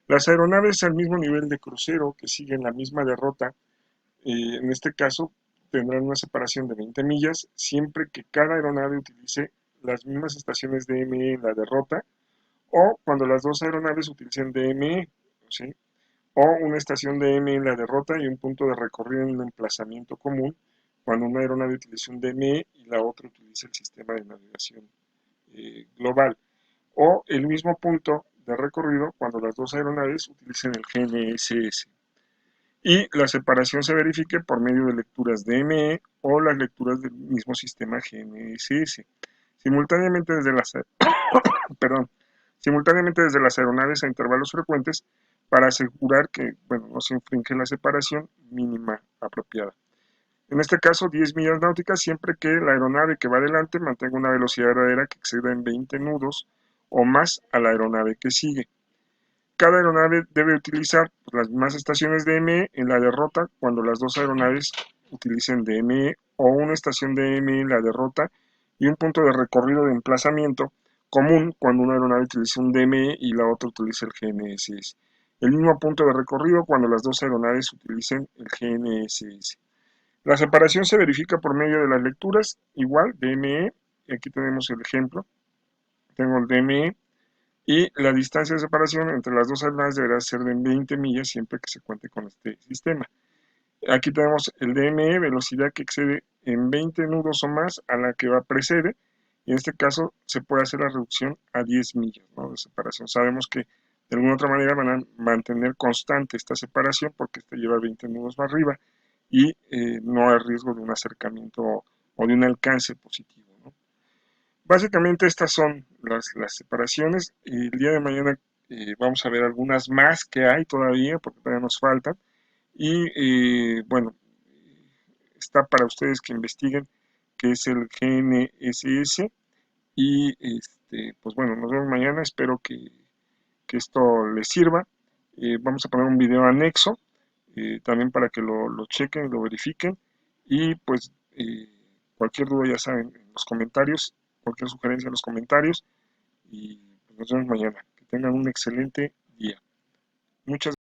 Las aeronaves al mismo nivel de crucero que siguen la misma derrota, en este caso tendrán una separación de 20 millas siempre que cada aeronave utilice las mismas estaciones DME en la derrota o cuando las dos aeronaves utilicen DME, ¿sí? O una estación DME en la derrota y un punto de recorrido en un emplazamiento común cuando una aeronave utilice un DME y la otra utilice el sistema de navegación global. O el mismo punto de recorrido cuando las dos aeronaves utilicen el GNSS. Y la separación se verifique por medio de lecturas DME o las lecturas del mismo sistema GNSS. Simultáneamente desde las perdón, simultáneamente desde las aeronaves a intervalos frecuentes para asegurar que bueno, no se infringe la separación mínima apropiada. En este caso, 10 millas náuticas siempre que la aeronave que va adelante mantenga una velocidad verdadera que exceda en 20 nudos o más a la aeronave que sigue. Cada aeronave debe utilizar las mismas estaciones DME en la derrota cuando las dos aeronaves utilicen DME o una estación DME en la derrota y un punto de recorrido de emplazamiento común cuando una aeronave utilice un DME y la otra utilice el GNSS. El mismo punto de recorrido cuando las dos aeronaves utilicen el GNSS. La separación se verifica por medio de las lecturas, igual DME, aquí tenemos el ejemplo, tengo el DME, y la distancia de separación entre las dos aeronaves deberá ser de 20 millas siempre que se cuente con este sistema. Aquí tenemos el DME, velocidad que excede en 20 nudos o más a la que va precede, y en este caso se puede hacer la reducción a 10 millas, ¿no?, de separación. Sabemos que de alguna otra manera van a mantener constante esta separación porque este lleva 20 nudos más arriba y no hay riesgo de un acercamiento o de un alcance positivo, ¿no? Básicamente estas son las separaciones. El día de mañana vamos a ver algunas más que hay todavía, porque todavía nos faltan. Y bueno, está para ustedes que investiguen qué es el GNSS. Y pues bueno, nos vemos mañana. Espero que esto les sirva. Vamos a poner un video anexo también para que lo chequen, lo verifiquen. Y pues cualquier duda ya saben en los comentarios, cualquier sugerencia en los comentarios. Y pues, nos vemos mañana. Que tengan un excelente día. Muchas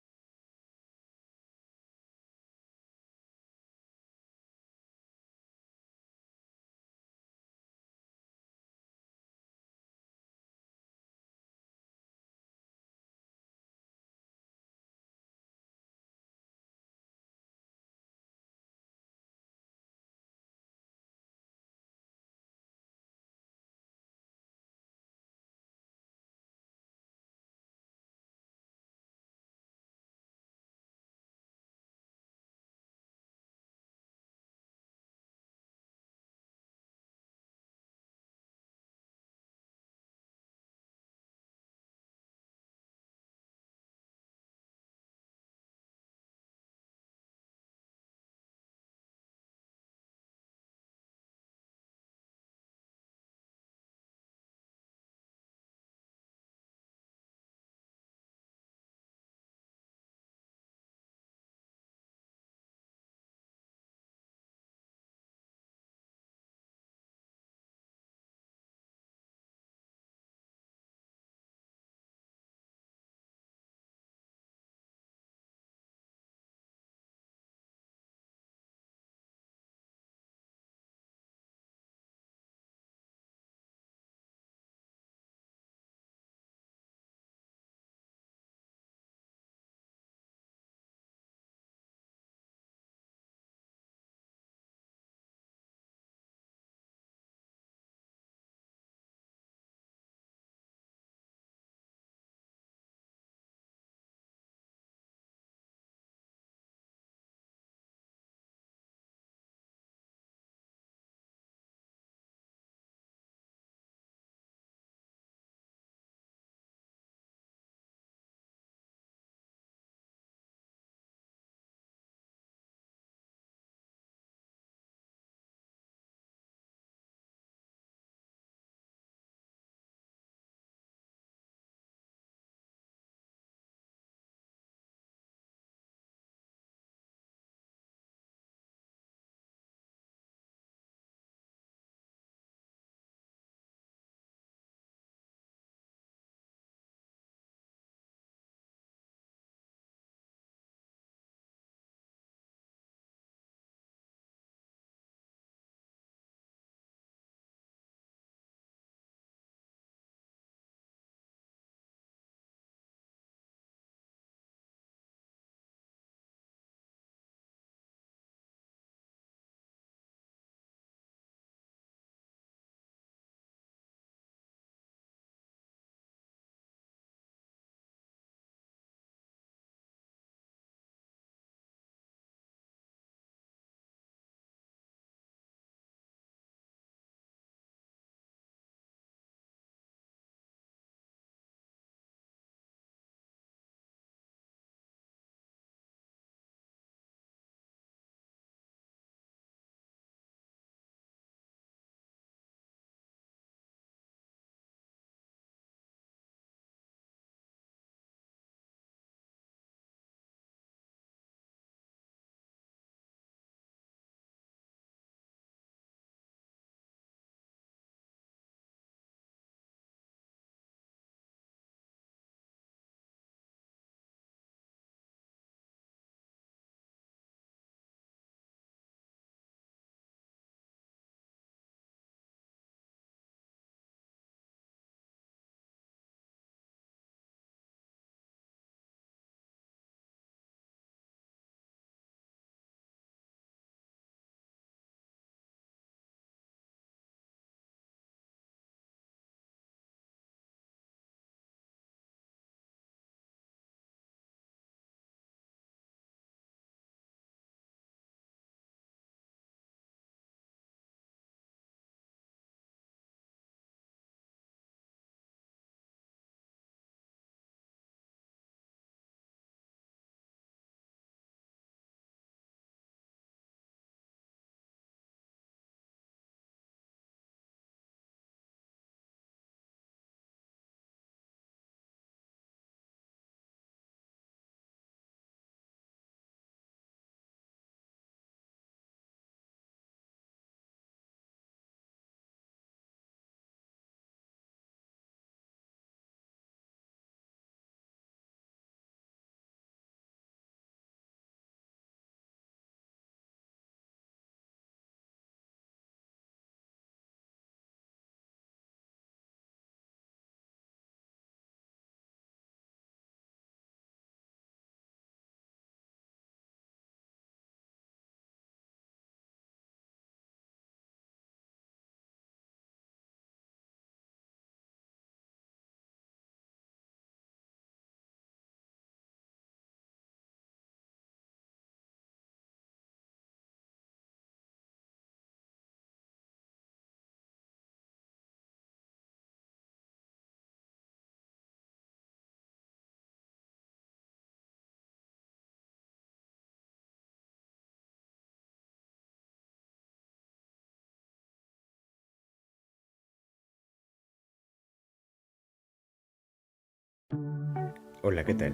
Hola, ¿qué tal?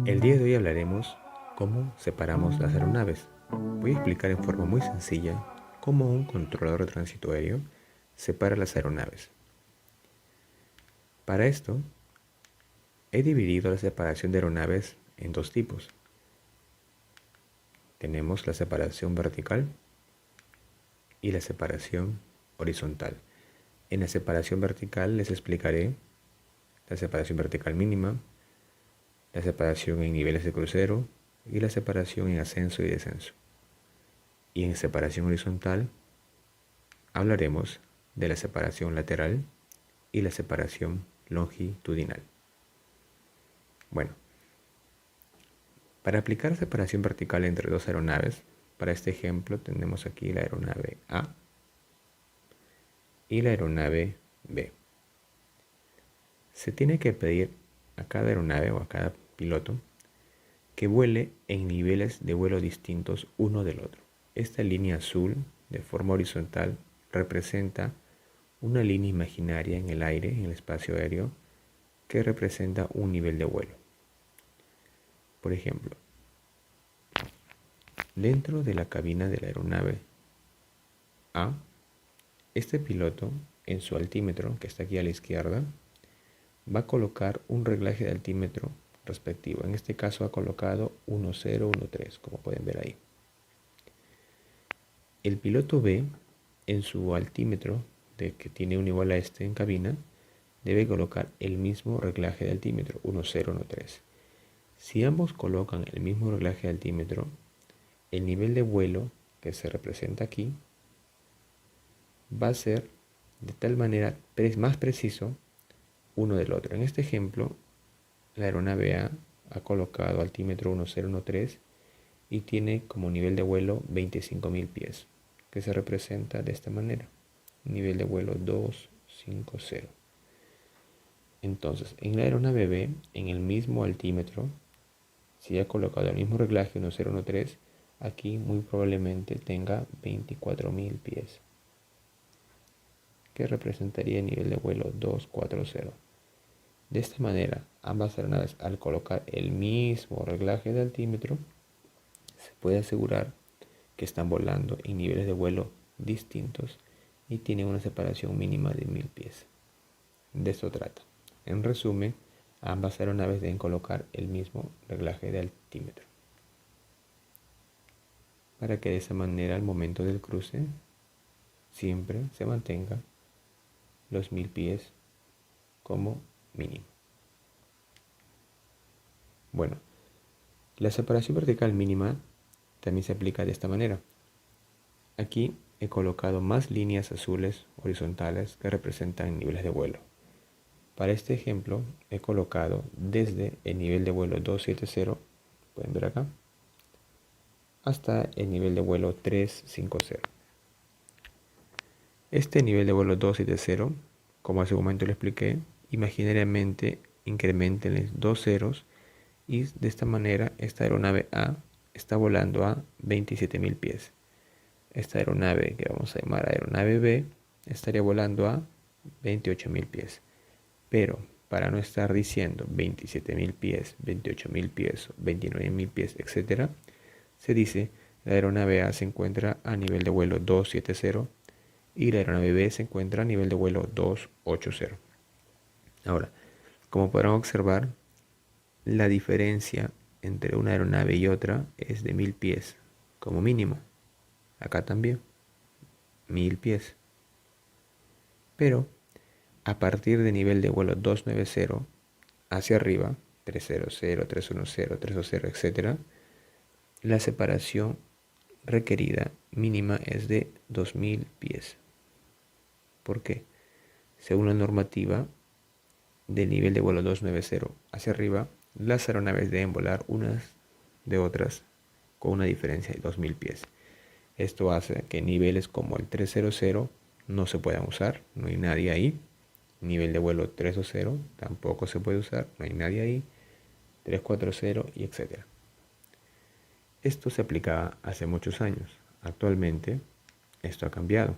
El día de hoy hablaremos cómo separamos las aeronaves. Voy a explicar en forma muy sencilla cómo un controlador de tránsito aéreo separa las aeronaves. Para esto, he dividido la separación de aeronaves en dos tipos. Tenemos la separación vertical y la separación horizontal. En la separación vertical les explicaré la separación vertical mínima, la separación en niveles de crucero y la separación en ascenso y descenso. Y en separación horizontal hablaremos de la separación lateral y la separación longitudinal. Bueno, para aplicar separación vertical entre dos aeronaves, para este ejemplo tenemos aquí la aeronave A y la aeronave B. Se tiene que pedir a cada aeronave o a cada piloto que vuele en niveles de vuelo distintos uno del otro. Esta línea azul de forma horizontal representa una línea imaginaria en el aire, en el espacio aéreo, que representa un nivel de vuelo. Por ejemplo, dentro de la cabina de la aeronave A, este piloto en su altímetro, que está aquí a la izquierda, va a colocar un reglaje de altímetro respectivo. En este caso ha colocado 1013, como pueden ver ahí. El piloto B, en su altímetro, de que tiene un igual a este en cabina, debe colocar el mismo reglaje de altímetro, 1013. Si ambos colocan el mismo reglaje de altímetro, el nivel de vuelo que se representa aquí va a ser de tal manera más preciso uno del otro. En este ejemplo, la aeronave A ha colocado altímetro 1013 y tiene como nivel de vuelo 25.000 pies, que se representa de esta manera, nivel de vuelo 250. Entonces, en la aeronave B, en el mismo altímetro, si ha colocado el mismo reglaje 1013, aquí muy probablemente tenga 24.000 pies, que representaría el nivel de vuelo 240. De esta manera, ambas aeronaves, al colocar el mismo reglaje de altímetro, se puede asegurar que están volando en niveles de vuelo distintos y tienen una separación mínima de 1000 pies. De eso trata. En resumen, ambas aeronaves deben colocar el mismo reglaje de altímetro, para que de esa manera al momento del cruce siempre se mantenga los 1000 pies como mínimo. Bueno, la separación vertical mínima también se aplica de esta manera. Aquí he colocado más líneas azules horizontales que representan niveles de vuelo. Para este ejemplo he colocado desde el nivel de vuelo 270, pueden ver acá, hasta el nivel de vuelo 350. Este nivel de vuelo 270, como hace un momento le expliqué, imaginariamente incrementen dos ceros y de esta manera esta aeronave A está volando a 27.000 pies. Esta aeronave, que vamos a llamar aeronave B, estaría volando a 28.000 pies. Pero para no estar diciendo 27.000 pies, 28.000 pies, 29.000 pies, etc., se dice la aeronave A se encuentra a nivel de vuelo 270 y la aeronave B se encuentra a nivel de vuelo 280. Ahora, como podrán observar, la diferencia entre una aeronave y otra es de 1000 pies como mínimo. Acá también, 1000 pies. Pero a partir de nivel de vuelo 290 hacia arriba, 300, 310, 320, etc., la separación requerida mínima es de 2000 pies. ¿Por qué? Según la normativa del nivel de vuelo 290 hacia arriba, las aeronaves deben volar unas de otras con una diferencia de 2000 pies. Esto hace que niveles como el 300 no se puedan usar, no hay nadie ahí. Nivel de vuelo 320 tampoco se puede usar, no hay nadie ahí. 340 y etc. Esto se aplicaba hace muchos años. Actualmente esto ha cambiado.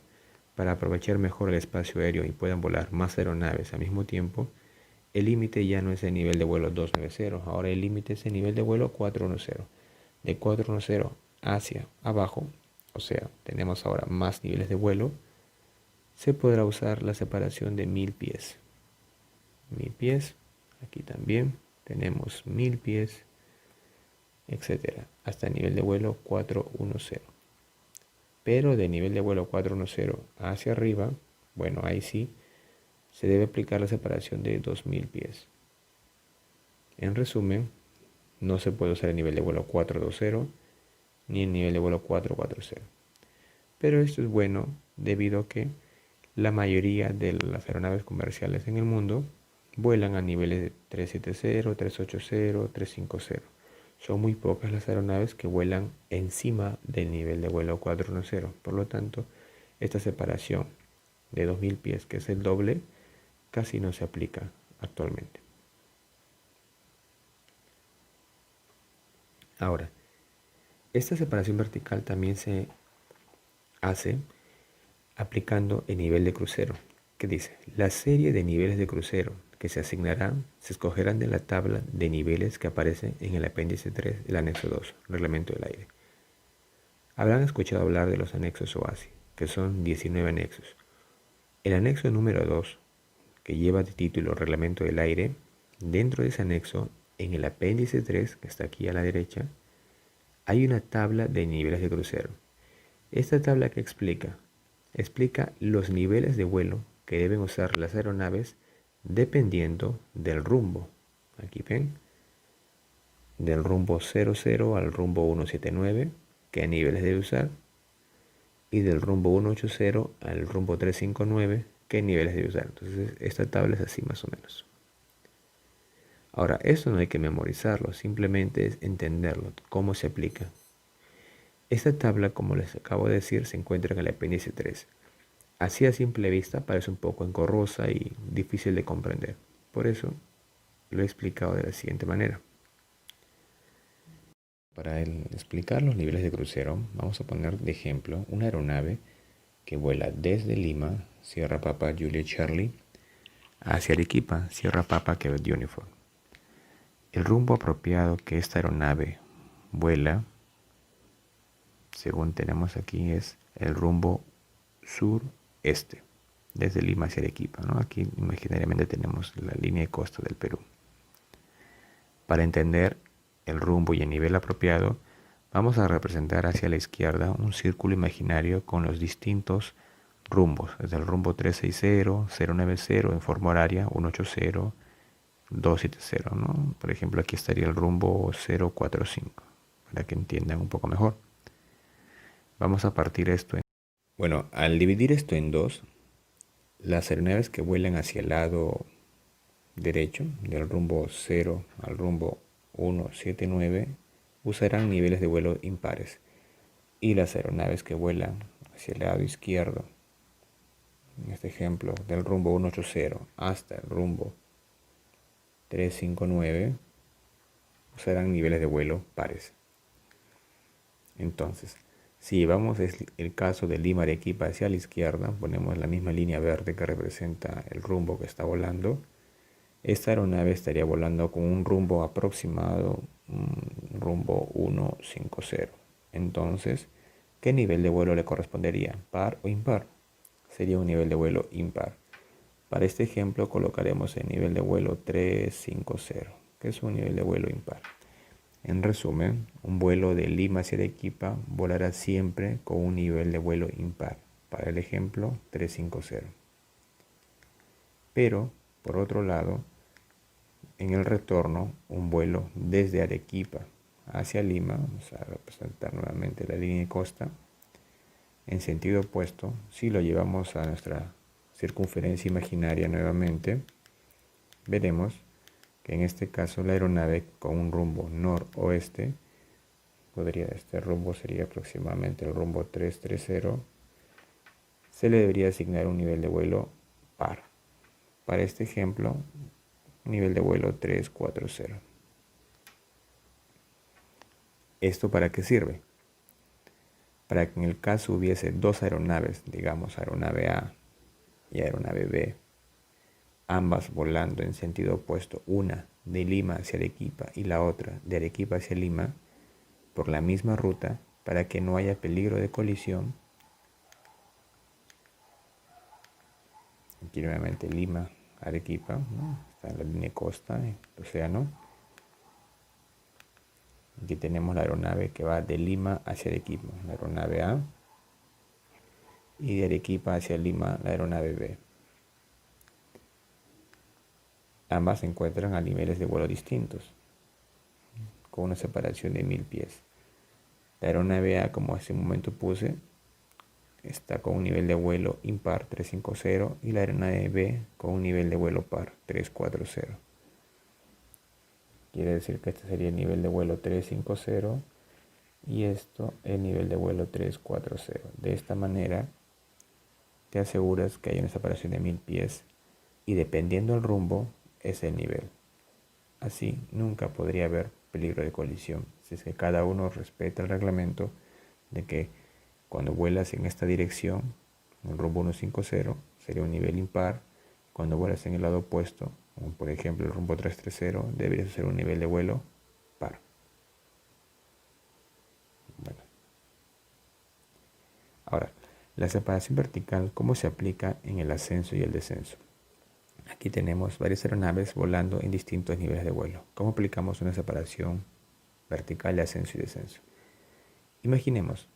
Para aprovechar mejor el espacio aéreo y puedan volar más aeronaves al mismo tiempo, el límite ya no es el nivel de vuelo 290, ahora el límite es el nivel de vuelo 410. De 410 hacia abajo, o sea, tenemos ahora más niveles de vuelo, se podrá usar la separación de 1000 pies. 1000 pies, aquí también tenemos 1000 pies, etcétera, hasta el nivel de vuelo 410. Pero de nivel de vuelo 410 hacia arriba, bueno, ahí sí, se debe aplicar la separación de 2000 pies. En resumen, no se puede usar el nivel de vuelo 420 ni el nivel de vuelo 440. Pero esto es bueno debido a que la mayoría de las aeronaves comerciales en el mundo vuelan a niveles de 370, 380, 350. Son muy pocas las aeronaves que vuelan encima del nivel de vuelo 410. Por lo tanto, esta separación de 2000 pies, que es el doble, casi no se aplica actualmente. Ahora, esta separación vertical también se hace aplicando el nivel de crucero, que dice, la serie de niveles de crucero que se asignarán se escogerán de la tabla de niveles que aparece en el apéndice 3 del anexo 2, Reglamento del Aire. Habrán escuchado hablar de los anexos OASI, que son 19 anexos. El anexo número 2, que lleva de título Reglamento del Aire, dentro de ese anexo, en el apéndice 3, que está aquí a la derecha, hay una tabla de niveles de crucero. Esta tabla que explica los niveles de vuelo que deben usar las aeronaves dependiendo del rumbo. Aquí ven, del rumbo 00 al rumbo 179, qué niveles debe usar, y del rumbo 180 al rumbo 359, qué niveles debe usar. Entonces, esta tabla es así más o menos. Ahora, esto no hay que memorizarlo, simplemente es entenderlo, cómo se aplica. Esta tabla, como les acabo de decir, se encuentra en el apéndice 3. Así a simple vista parece un poco engorrosa y difícil de comprender. Por eso lo he explicado de la siguiente manera. Para explicar los niveles de crucero, vamos a poner de ejemplo una aeronave que vuela desde Lima, Sierra Papa Juliet Charlie, hacia Arequipa, Sierra Papa Quebec Uniform. El rumbo apropiado que esta aeronave vuela, según tenemos aquí, es el rumbo sur-este, desde Lima hacia Arequipa, ¿no? Aquí imaginariamente tenemos la línea de costa del Perú. Para entender el rumbo y el nivel apropiado, vamos a representar hacia la izquierda un círculo imaginario con los distintos rumbos, desde el rumbo 360, 090 en forma horaria, 180, 270, ¿no? Por ejemplo, aquí estaría el rumbo 045, para que entiendan un poco mejor. Vamos a partir esto en... Bueno, al dividir esto en dos, las aeronaves que vuelan hacia el lado derecho, del rumbo 0 al rumbo 179, usarán niveles de vuelo impares. Y las aeronaves que vuelan hacia el lado izquierdo, en este ejemplo, del rumbo 180 hasta el rumbo 359, usarán niveles de vuelo pares. Entonces, si llevamos el caso de Lima Arequipa hacia la izquierda, ponemos la misma línea verde que representa el rumbo que está volando. Esta aeronave estaría volando con un rumbo aproximado, rumbo 150. Entonces, ¿qué nivel de vuelo le correspondería? ¿Par o impar? Sería un nivel de vuelo impar. Para este ejemplo colocaremos el nivel de vuelo 350, que es un nivel de vuelo impar. En resumen, un vuelo de Lima hacia Arequipa volará siempre con un nivel de vuelo impar. Para el ejemplo, 350. Pero, por otro lado, en el retorno, un vuelo desde Arequipa hacia Lima, vamos a representar nuevamente la línea de costa, en sentido opuesto, si lo llevamos a nuestra circunferencia imaginaria nuevamente, veremos que en este caso la aeronave con un rumbo noroeste, este rumbo sería aproximadamente el rumbo 330, se le debería asignar un nivel de vuelo par. Para este ejemplo, nivel de vuelo 340. ¿Esto para qué sirve? Para que en el caso hubiese dos aeronaves, digamos aeronave A y aeronave B, ambas volando en sentido opuesto, una de Lima hacia Arequipa y la otra de Arequipa hacia Lima, por la misma ruta, para que no haya peligro de colisión. Aquí nuevamente Lima, Arequipa, ¿no? Está en la línea de costa, el océano. Aquí tenemos la aeronave que va de Lima hacia Arequipa, la aeronave A, y de Arequipa hacia Lima, la aeronave B. Ambas se encuentran a niveles de vuelo distintos, con una separación de 1000 pies. La aeronave A, como hace un momento puse, está con un nivel de vuelo impar 350 y la aeronave B con un nivel de vuelo par 340. Quiere decir que este sería el nivel de vuelo 350 y esto el nivel de vuelo 340. De esta manera te aseguras que hay una separación de 1000 pies y dependiendo del rumbo es el nivel. Así nunca podría haber peligro de colisión si es que cada uno respeta el reglamento de que cuando vuelas en esta dirección, en el rumbo 150, sería un nivel impar. Cuando vuelas en el lado opuesto, como por ejemplo el rumbo 330, debería ser un nivel de vuelo par. Bueno. Ahora, la separación vertical, ¿cómo se aplica en el ascenso y el descenso? Aquí tenemos varias aeronaves volando en distintos niveles de vuelo. ¿Cómo aplicamos una separación vertical de ascenso y descenso? Imaginemos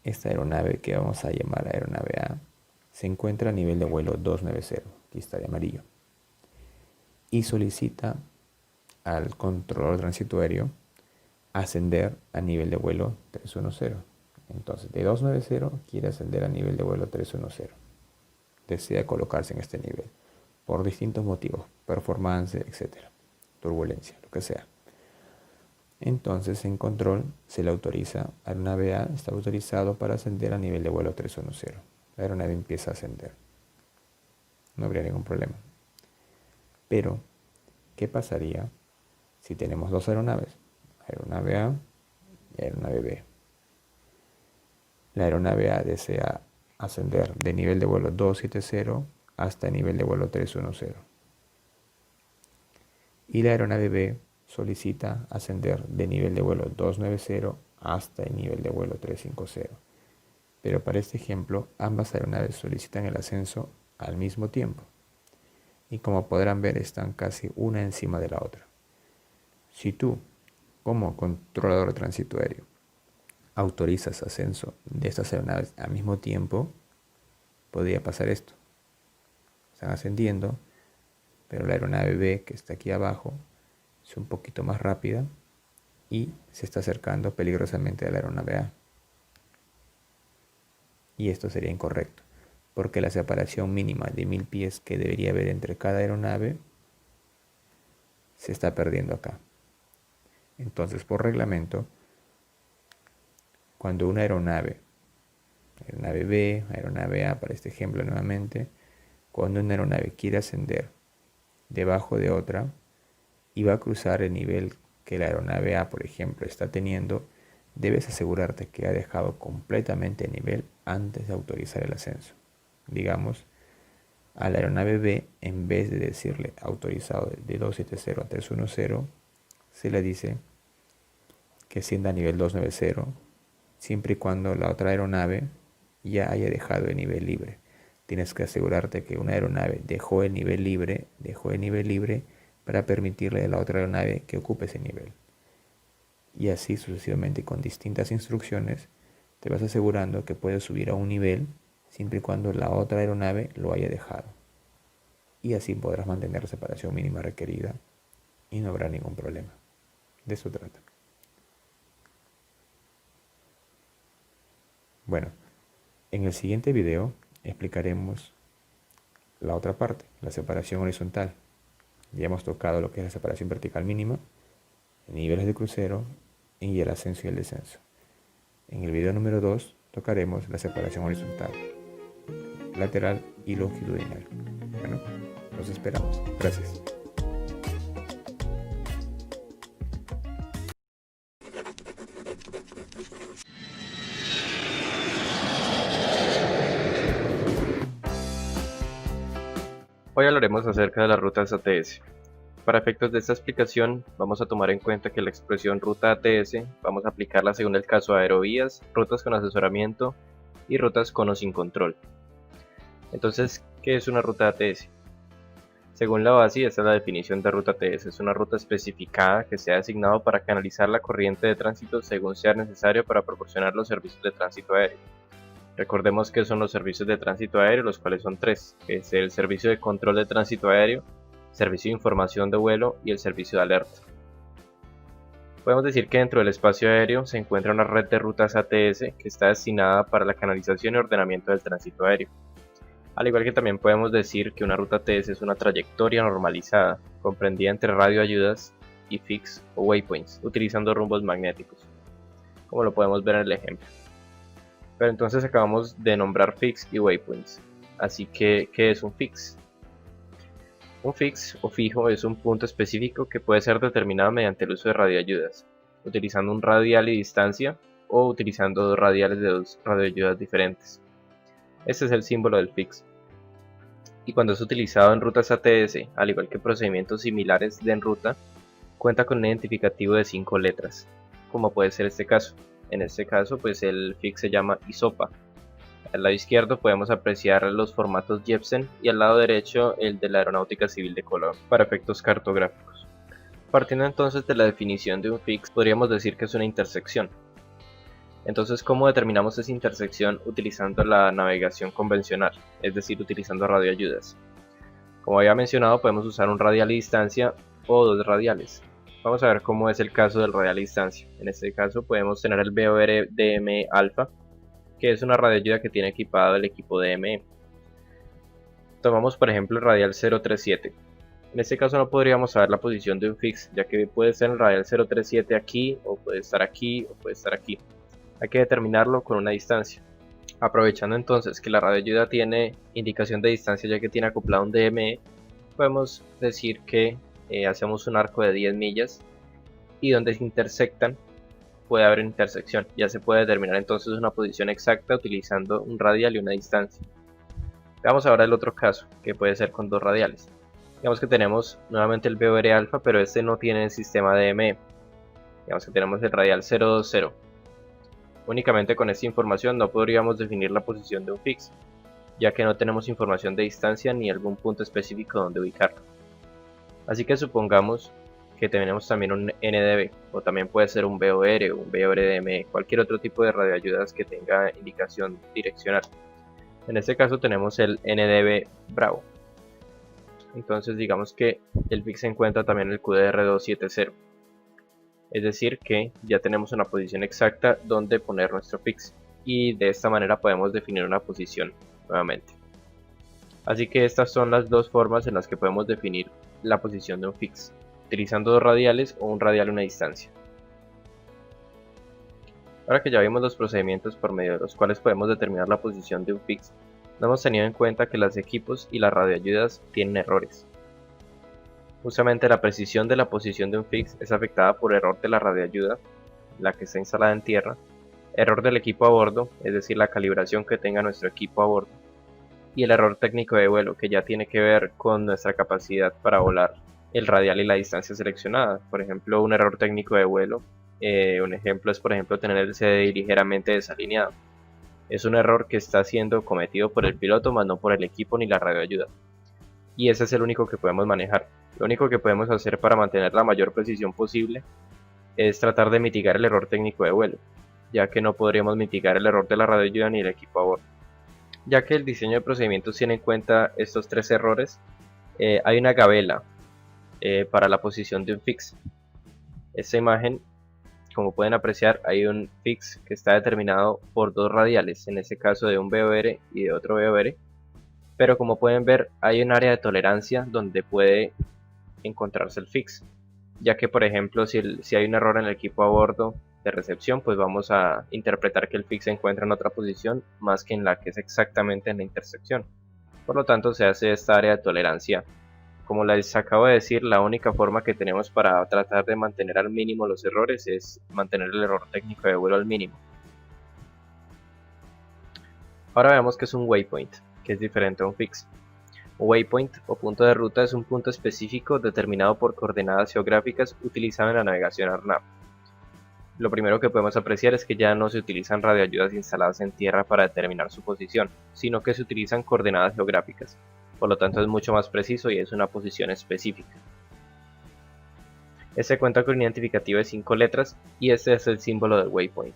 esta aeronave que vamos a llamar aeronave A se encuentra a nivel de vuelo 290, aquí está de amarillo, y solicita al controlador transitorio ascender a nivel de vuelo 310. Entonces de 290 quiere ascender a nivel de vuelo 310. Desea colocarse en este nivel por distintos motivos, performance, etcétera, turbulencia, lo que sea. Entonces en control se le autoriza, a la aeronave A está autorizado para ascender a nivel de vuelo 310. La aeronave empieza a ascender. No habría ningún problema. Pero, ¿qué pasaría si tenemos dos aeronaves? Aeronave A y aeronave B. La aeronave A desea ascender de nivel de vuelo 270 hasta nivel de vuelo 310. Y la aeronave B solicita ascender de nivel de vuelo 290 hasta el nivel de vuelo 350. Pero para este ejemplo, ambas aeronaves solicitan el ascenso al mismo tiempo. Y como podrán ver, están casi una encima de la otra. Si tú, como controlador transitorio, autorizas ascenso de estas aeronaves al mismo tiempo, podría pasar esto. Están ascendiendo, pero la aeronave B, que está aquí abajo, es un poquito más rápida y se está acercando peligrosamente a la aeronave A. Y esto sería incorrecto, porque la separación mínima de 1000 pies que debería haber entre cada aeronave se está perdiendo acá. Entonces, por reglamento, cuando una aeronave B, aeronave A, para este ejemplo nuevamente, cuando una aeronave quiere ascender debajo de otra y va a cruzar el nivel que la aeronave A, por ejemplo, está teniendo, debes asegurarte que ha dejado completamente el nivel antes de autorizar el ascenso. Digamos, a la aeronave B, en vez de decirle autorizado de 270 a 310, se le dice que ascienda a nivel 290, siempre y cuando la otra aeronave ya haya dejado el nivel libre. Tienes que asegurarte que una aeronave dejó el nivel libre para permitirle a la otra aeronave que ocupe ese nivel. Y así sucesivamente con distintas instrucciones te vas asegurando que puedes subir a un nivel siempre y cuando la otra aeronave lo haya dejado. Y así podrás mantener la separación mínima requerida y no habrá ningún problema. De eso trata. Bueno, en el siguiente video explicaremos la otra parte, la separación horizontal. Ya hemos tocado lo que es la separación vertical mínima, niveles de crucero y el ascenso y el descenso. En el video número 2 tocaremos la separación horizontal, lateral y longitudinal. Bueno, los esperamos. Gracias. Hoy hablaremos acerca de las rutas ATS. Para efectos de esta explicación, vamos a tomar en cuenta que la expresión ruta ATS vamos a aplicarla según el caso de aerovías, rutas con asesoramiento y rutas con o sin control. Entonces, ¿qué es una ruta ATS? Según la BASI, esta es la definición de ruta ATS. Es una ruta especificada que se ha designado para canalizar la corriente de tránsito según sea necesario para proporcionar los servicios de tránsito aéreo. Recordemos que son los servicios de tránsito aéreo, los cuales son tres, que es el servicio de control de tránsito aéreo, servicio de información de vuelo y el servicio de alerta. Podemos decir que dentro del espacio aéreo se encuentra una red de rutas ATS que está destinada para la canalización y ordenamiento del tránsito aéreo. Al igual que también podemos decir que una ruta ATS es una trayectoria normalizada, comprendida entre radioayudas y fix o waypoints, utilizando rumbos magnéticos, como lo podemos ver en el ejemplo. Pero entonces acabamos de nombrar fix y waypoints, así que ¿qué es un fix? Un fix o fijo es un punto específico que puede ser determinado mediante el uso de radioayudas, utilizando un radial y distancia o utilizando dos radiales de dos radioayudas diferentes. Este es el símbolo del fix. Y cuando es utilizado en rutas ATS, al igual que procedimientos similares de en ruta, cuenta con un identificativo de 5 letras, como puede ser este caso. En este caso, pues el fix se llama ISOPA. Al lado izquierdo podemos apreciar los formatos Jepsen y al lado derecho el de la Aeronáutica Civil de Colombia, para efectos cartográficos. Partiendo entonces de la definición de un fix, podríamos decir que es una intersección. Entonces, ¿cómo determinamos esa intersección utilizando la navegación convencional? Es decir, utilizando radioayudas. Como había mencionado, podemos usar un radial y distancia o dos radiales. Vamos a ver cómo es el caso del radial y distancia. En este caso podemos tener el VOR DME Alpha, que es una radioayuda que tiene equipado el equipo DME. Tomamos por ejemplo el radial 037. En este caso no podríamos saber la posición de un fix, ya que puede ser el radial 037 aquí, o puede estar aquí, o puede estar aquí. Hay que determinarlo con una distancia. Aprovechando entonces que la radioayuda tiene indicación de distancia ya que tiene acoplado un DME, podemos decir que hacemos un arco de 10 millas y donde se intersectan puede haber intersección. Ya se puede determinar entonces una posición exacta utilizando un radial y una distancia. Veamos ahora el otro caso, que puede ser con dos radiales. Digamos que tenemos nuevamente el VOR alfa, pero este no tiene el sistema DME. Digamos que tenemos el radial 020. Únicamente con esta información no podríamos definir la posición de un fix, ya que no tenemos información de distancia ni algún punto específico donde ubicarlo. Así que supongamos que tenemos también un NDB, o también puede ser un VOR o un VORDM, cualquier otro tipo de radioayudas que tenga indicación direccional. En este caso tenemos el NDB Bravo. Entonces digamos que el fix se encuentra también en el QDR270. Es decir que ya tenemos una posición exacta donde poner nuestro fix y de esta manera podemos definir una posición nuevamente. Así que estas son las dos formas en las que podemos definir la posición de un fix, utilizando dos radiales o un radial a una distancia. Ahora que ya vimos los procedimientos por medio de los cuales podemos determinar la posición de un fix, no hemos tenido en cuenta que los equipos y las radioayudas tienen errores. Justamente la precisión de la posición de un fix es afectada por error de la radioayuda, la que está instalada en tierra, error del equipo a bordo, es decir, la calibración que tenga nuestro equipo a bordo, y el error técnico de vuelo, que ya tiene que ver con nuestra capacidad para volar el radial y la distancia seleccionada. Por ejemplo, un error técnico de vuelo, un ejemplo es por ejemplo tener el CDI ligeramente desalineado. Es un error que está siendo cometido por el piloto, más no por el equipo ni la radioayuda. Y ese es el único que podemos manejar. Lo único que podemos hacer para mantener la mayor precisión posible es tratar de mitigar el error técnico de vuelo, ya que no podríamos mitigar el error de la radioayuda ni el equipo a bordo. Ya que el diseño de procedimientos tiene en cuenta estos tres errores, hay una gabela para la posición de un fix. Esta imagen, como pueden apreciar, hay un fix que está determinado por dos radiales, en este caso de un VOR y de otro VOR, pero como pueden ver hay un área de tolerancia donde puede encontrarse el fix, ya que por ejemplo si hay un error en el equipo a bordo de recepción, pues vamos a interpretar que el fix se encuentra en otra posición más que en la que es exactamente en la intersección. Por lo tanto se hace esta área de tolerancia. Como les acabo de decir, la única forma que tenemos para tratar de mantener al mínimo los errores es mantener el error técnico de vuelo al mínimo. Ahora veamos qué es un waypoint, que es diferente a un fix. Waypoint o punto de ruta es un punto específico determinado por coordenadas geográficas utilizado en la navegación ARNAV. Lo primero que podemos apreciar es que ya no se utilizan radioayudas instaladas en tierra para determinar su posición, sino que se utilizan coordenadas geográficas, por lo tanto es mucho más preciso y es una posición específica. Este cuenta con un identificativo de 5 letras y este es el símbolo del waypoint.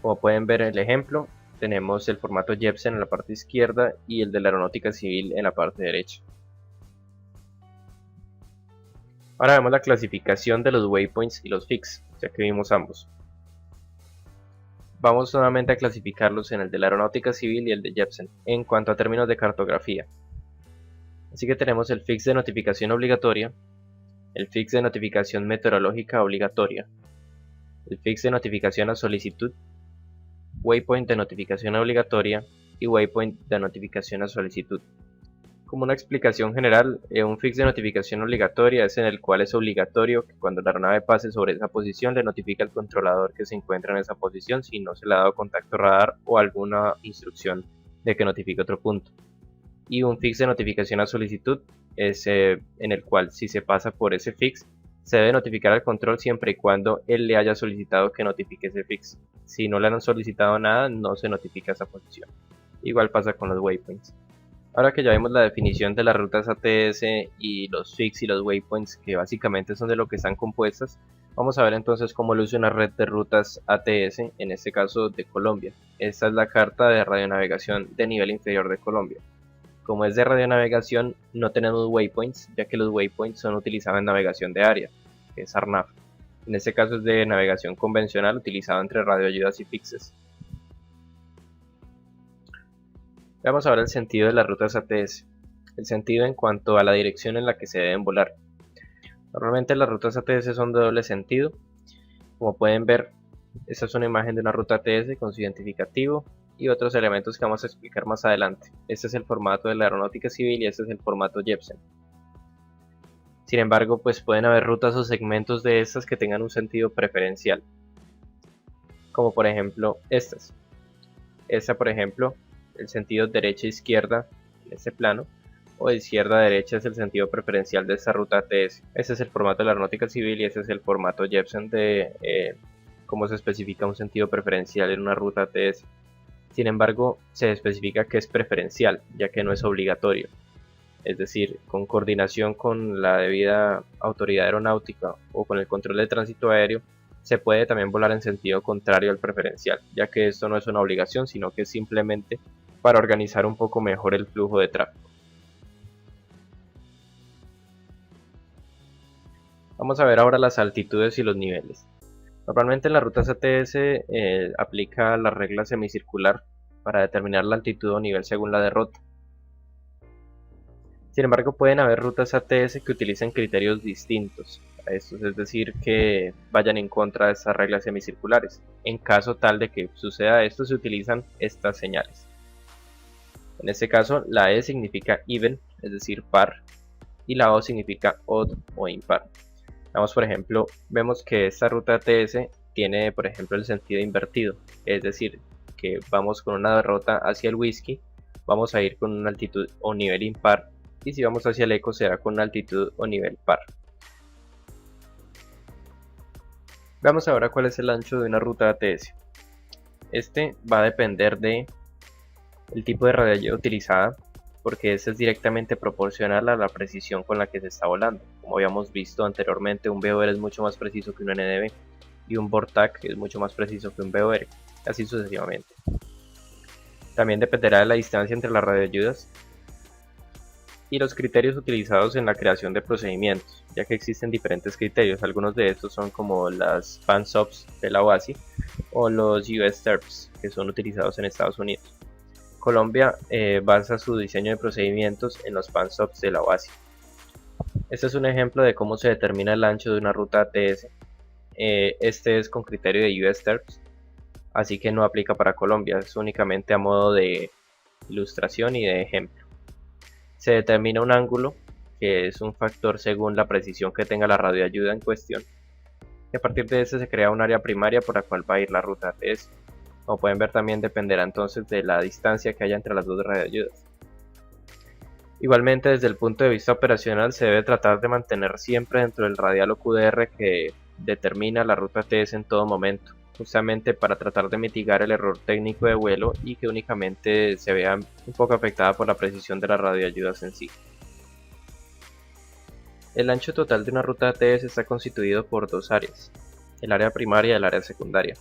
Como pueden ver en el ejemplo, tenemos el formato Jepsen en la parte izquierda y el de la aeronáutica civil en la parte derecha. Ahora vemos la clasificación de los waypoints y los fix, ya que vimos ambos. Vamos nuevamente a clasificarlos en el de la aeronáutica civil y el de Jepsen, en cuanto a términos de cartografía. Así que tenemos el fix de notificación obligatoria, el fix de notificación meteorológica obligatoria, el fix de notificación a solicitud, waypoint de notificación obligatoria y waypoint de notificación a solicitud. Como una explicación general, un fix de notificación obligatoria es en el cual es obligatorio que cuando la aeronave pase sobre esa posición le notifique al controlador que se encuentra en esa posición si no se le ha dado contacto radar o alguna instrucción de que notifique otro punto. Y un fix de notificación a solicitud es en el cual si se pasa por ese fix se debe notificar al control siempre y cuando él le haya solicitado que notifique ese fix. Si no le han solicitado nada, no se notifica esa posición. Igual pasa con los waypoints. Ahora que ya vimos la definición de las rutas ATS y los fix y los waypoints, que básicamente son de lo que están compuestas, vamos a ver entonces cómo luce una red de rutas ATS, en este caso de Colombia. Esta es la carta de radionavegación de nivel inferior de Colombia. Como es de radionavegación, no tenemos waypoints, ya que los waypoints son utilizados en navegación de área, que es ARNAV. En este caso es de navegación convencional, utilizado entre radioayudas y fixes. Veamos ahora el sentido de las rutas ATS. El sentido en cuanto a la dirección en la que se deben volar. Normalmente las rutas ATS son de doble sentido. Como pueden ver, esta es una imagen de una ruta ATS con su identificativo y otros elementos que vamos a explicar más adelante. Este es el formato de la aeronáutica civil y este es el formato Jepsen. Sin embargo, pues pueden haber rutas o segmentos de estas que tengan un sentido preferencial. Como por ejemplo estas. Esta por ejemplo, el sentido derecha-izquierda en este plano, o izquierda-derecha es el sentido preferencial de esta ruta ATS. Este es el formato de la aeronáutica civil y este es el formato Jepsen de cómo se especifica un sentido preferencial en una ruta ATS. Sin embargo, se especifica que es preferencial, ya que no es obligatorio. Es decir, con coordinación con la debida autoridad aeronáutica o con el control de tránsito aéreo, se puede también volar en sentido contrario al preferencial, ya que esto no es una obligación, sino que es simplemente para organizar un poco mejor el flujo de tráfico. Vamos a ver ahora las altitudes y los niveles. Normalmente en las rutas ATS aplica la regla semicircular para determinar la altitud o nivel según la derrota. Sin embargo, pueden haber rutas ATS que utilicen criterios distintos a estos, es decir, que vayan en contra de estas reglas semicirculares. En caso tal de que suceda esto, se utilizan estas señales. En este caso, la E significa even, es decir, par, y la O significa odd o impar. Vamos, por ejemplo, vemos que esta ruta ATS tiene, por ejemplo, el sentido invertido, es decir, que vamos con una derrota hacia el whisky, vamos a ir con una altitud o nivel impar, y si vamos hacia el eco será con una altitud o nivel par. Veamos ahora cuál es el ancho de una ruta ATS. Este va a depender de el tipo de radioayuda utilizada, porque este es directamente proporcional a la precisión con la que se está volando. Como habíamos visto anteriormente, un VOR es mucho más preciso que un NDB y un BORTAC es mucho más preciso que un VOR, así sucesivamente. También dependerá de la distancia entre las radioayudas y los criterios utilizados en la creación de procedimientos, ya que existen diferentes criterios. Algunos de estos son como las PAN-SOPs de la OASI o los US TERPs, que son utilizados en Estados Unidos. Colombia basa su diseño de procedimientos en los PAN-SOPs de la OASI. Este es un ejemplo de cómo se determina el ancho de una ruta ATS. Este es con criterio de US TERPs, así que no aplica para Colombia, es únicamente a modo de ilustración y de ejemplo. Se determina un ángulo, que es un factor según la precisión que tenga la radioayuda en cuestión, y a partir de este se crea un área primaria por la cual va a ir la ruta ATS. Como pueden ver, también dependerá entonces de la distancia que haya entre las dos radioayudas. Igualmente, desde el punto de vista operacional, se debe tratar de mantener siempre dentro del radial o QDR que determina la ruta ATS en todo momento, justamente para tratar de mitigar el error técnico de vuelo y que únicamente se vea un poco afectada por la precisión de las radioayudas en sí. El ancho total de una ruta ATS está constituido por dos áreas, el área primaria y el área secundaria.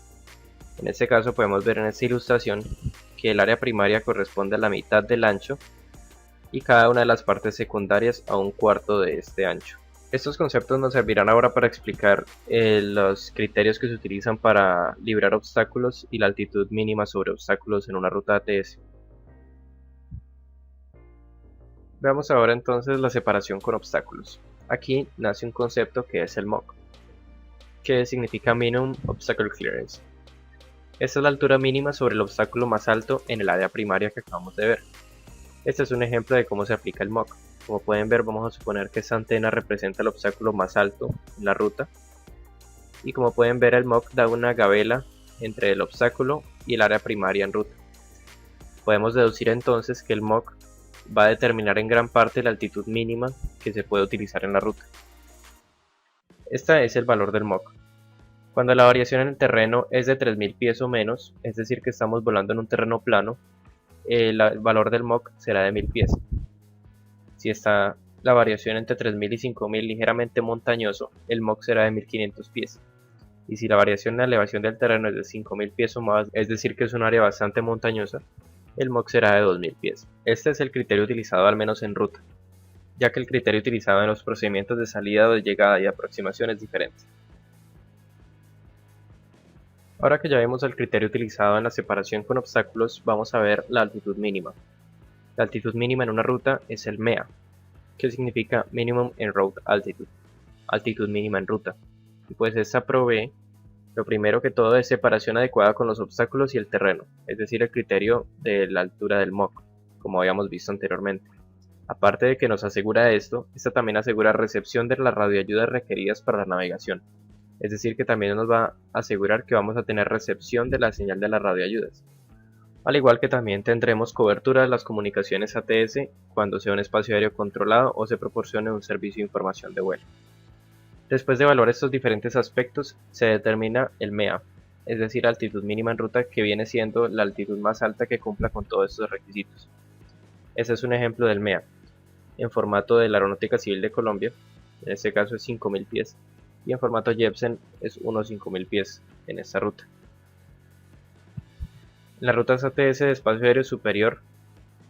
En este caso podemos ver en esta ilustración que el área primaria corresponde a la mitad del ancho y cada una de las partes secundarias a un cuarto de este ancho. Estos conceptos nos servirán ahora para explicar los criterios que se utilizan para librar obstáculos y la altitud mínima sobre obstáculos en una ruta ATS. Veamos ahora entonces la separación con obstáculos. Aquí nace un concepto que es el MOC, que significa Minimum Obstacle Clearance. Esta es la altura mínima sobre el obstáculo más alto en el área primaria que acabamos de ver. Este es un ejemplo de cómo se aplica el MOC. Como pueden ver, vamos a suponer que esta antena representa el obstáculo más alto en la ruta. Y como pueden ver, el MOC da una gabela entre el obstáculo y el área primaria en ruta. Podemos deducir entonces que el MOC va a determinar en gran parte la altitud mínima que se puede utilizar en la ruta. Este es el valor del MOC. Cuando la variación en el terreno es de 3000 pies o menos, es decir que estamos volando en un terreno plano, el valor del MOC será de 1000 pies. Si está la variación entre 3000 y 5000 ligeramente montañoso, el MOC será de 1500 pies. Y si la variación en la elevación del terreno es de 5000 pies o más, es decir que es un área bastante montañosa, el MOC será de 2000 pies. Este es el criterio utilizado al menos en ruta, ya que el criterio utilizado en los procedimientos de salida o de llegada y aproximación es diferente. Ahora que ya vemos el criterio utilizado en la separación con obstáculos, vamos a ver la altitud mínima. La altitud mínima en una ruta es el MEA, que significa Minimum En Route Altitude, altitud mínima en ruta. Y pues esta provee, lo primero que todo, es separación adecuada con los obstáculos y el terreno, es decir, el criterio de la altura del MOC, como habíamos visto anteriormente. Aparte de que nos asegura esto, esta también asegura recepción de las radioayudas requeridas para la navegación. Es decir, que también nos va a asegurar que vamos a tener recepción de la señal de las radioayudas. Al igual que también tendremos cobertura de las comunicaciones ATS cuando sea un espacio aéreo controlado o se proporcione un servicio de información de vuelo. Después de evaluar estos diferentes aspectos, se determina el MEA, es decir, altitud mínima en ruta, que viene siendo la altitud más alta que cumpla con todos estos requisitos. Este es un ejemplo del MEA, en formato de la Aeronáutica Civil de Colombia, en este caso es 5000 pies, y en formato Jepsen es unos 5000 pies en esta ruta. En las rutas ATS de espacio aéreo superior,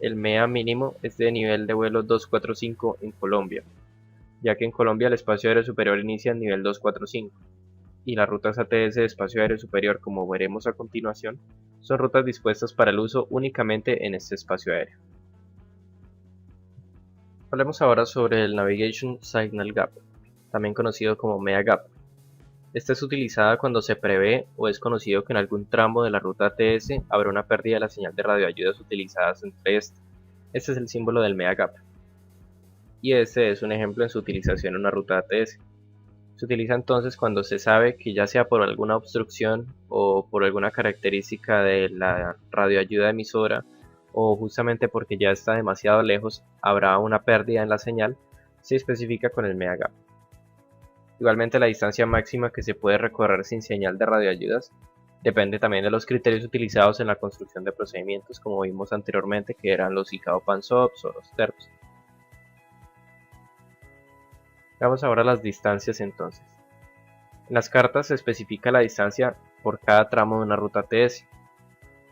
el MEA mínimo es de nivel de vuelo 245 en Colombia, ya que en Colombia el espacio aéreo superior inicia en nivel 245, y las rutas ATS de espacio aéreo superior, como veremos a continuación, son rutas dispuestas para el uso únicamente en este espacio aéreo. Hablemos ahora sobre el Navigation Signal Gap, también conocido como MEA Gap. Esta es utilizada cuando se prevé o es conocido que en algún tramo de la ruta ATS habrá una pérdida de la señal de radioayudas utilizadas entre este. Este es el símbolo del MEA Gap. Y este es un ejemplo en su utilización en una ruta ATS. Se utiliza entonces cuando se sabe que ya sea por alguna obstrucción o por alguna característica de la radioayuda emisora o justamente porque ya está demasiado lejos, habrá una pérdida en la señal, se especifica con el MEA Gap. Igualmente, la distancia máxima que se puede recorrer sin señal de radioayudas depende también de los criterios utilizados en la construcción de procedimientos, como vimos anteriormente, que eran los ICAO PANSOPs o los TERPs. Veamos ahora las distancias entonces. En las cartas se especifica la distancia por cada tramo de una ruta ATS.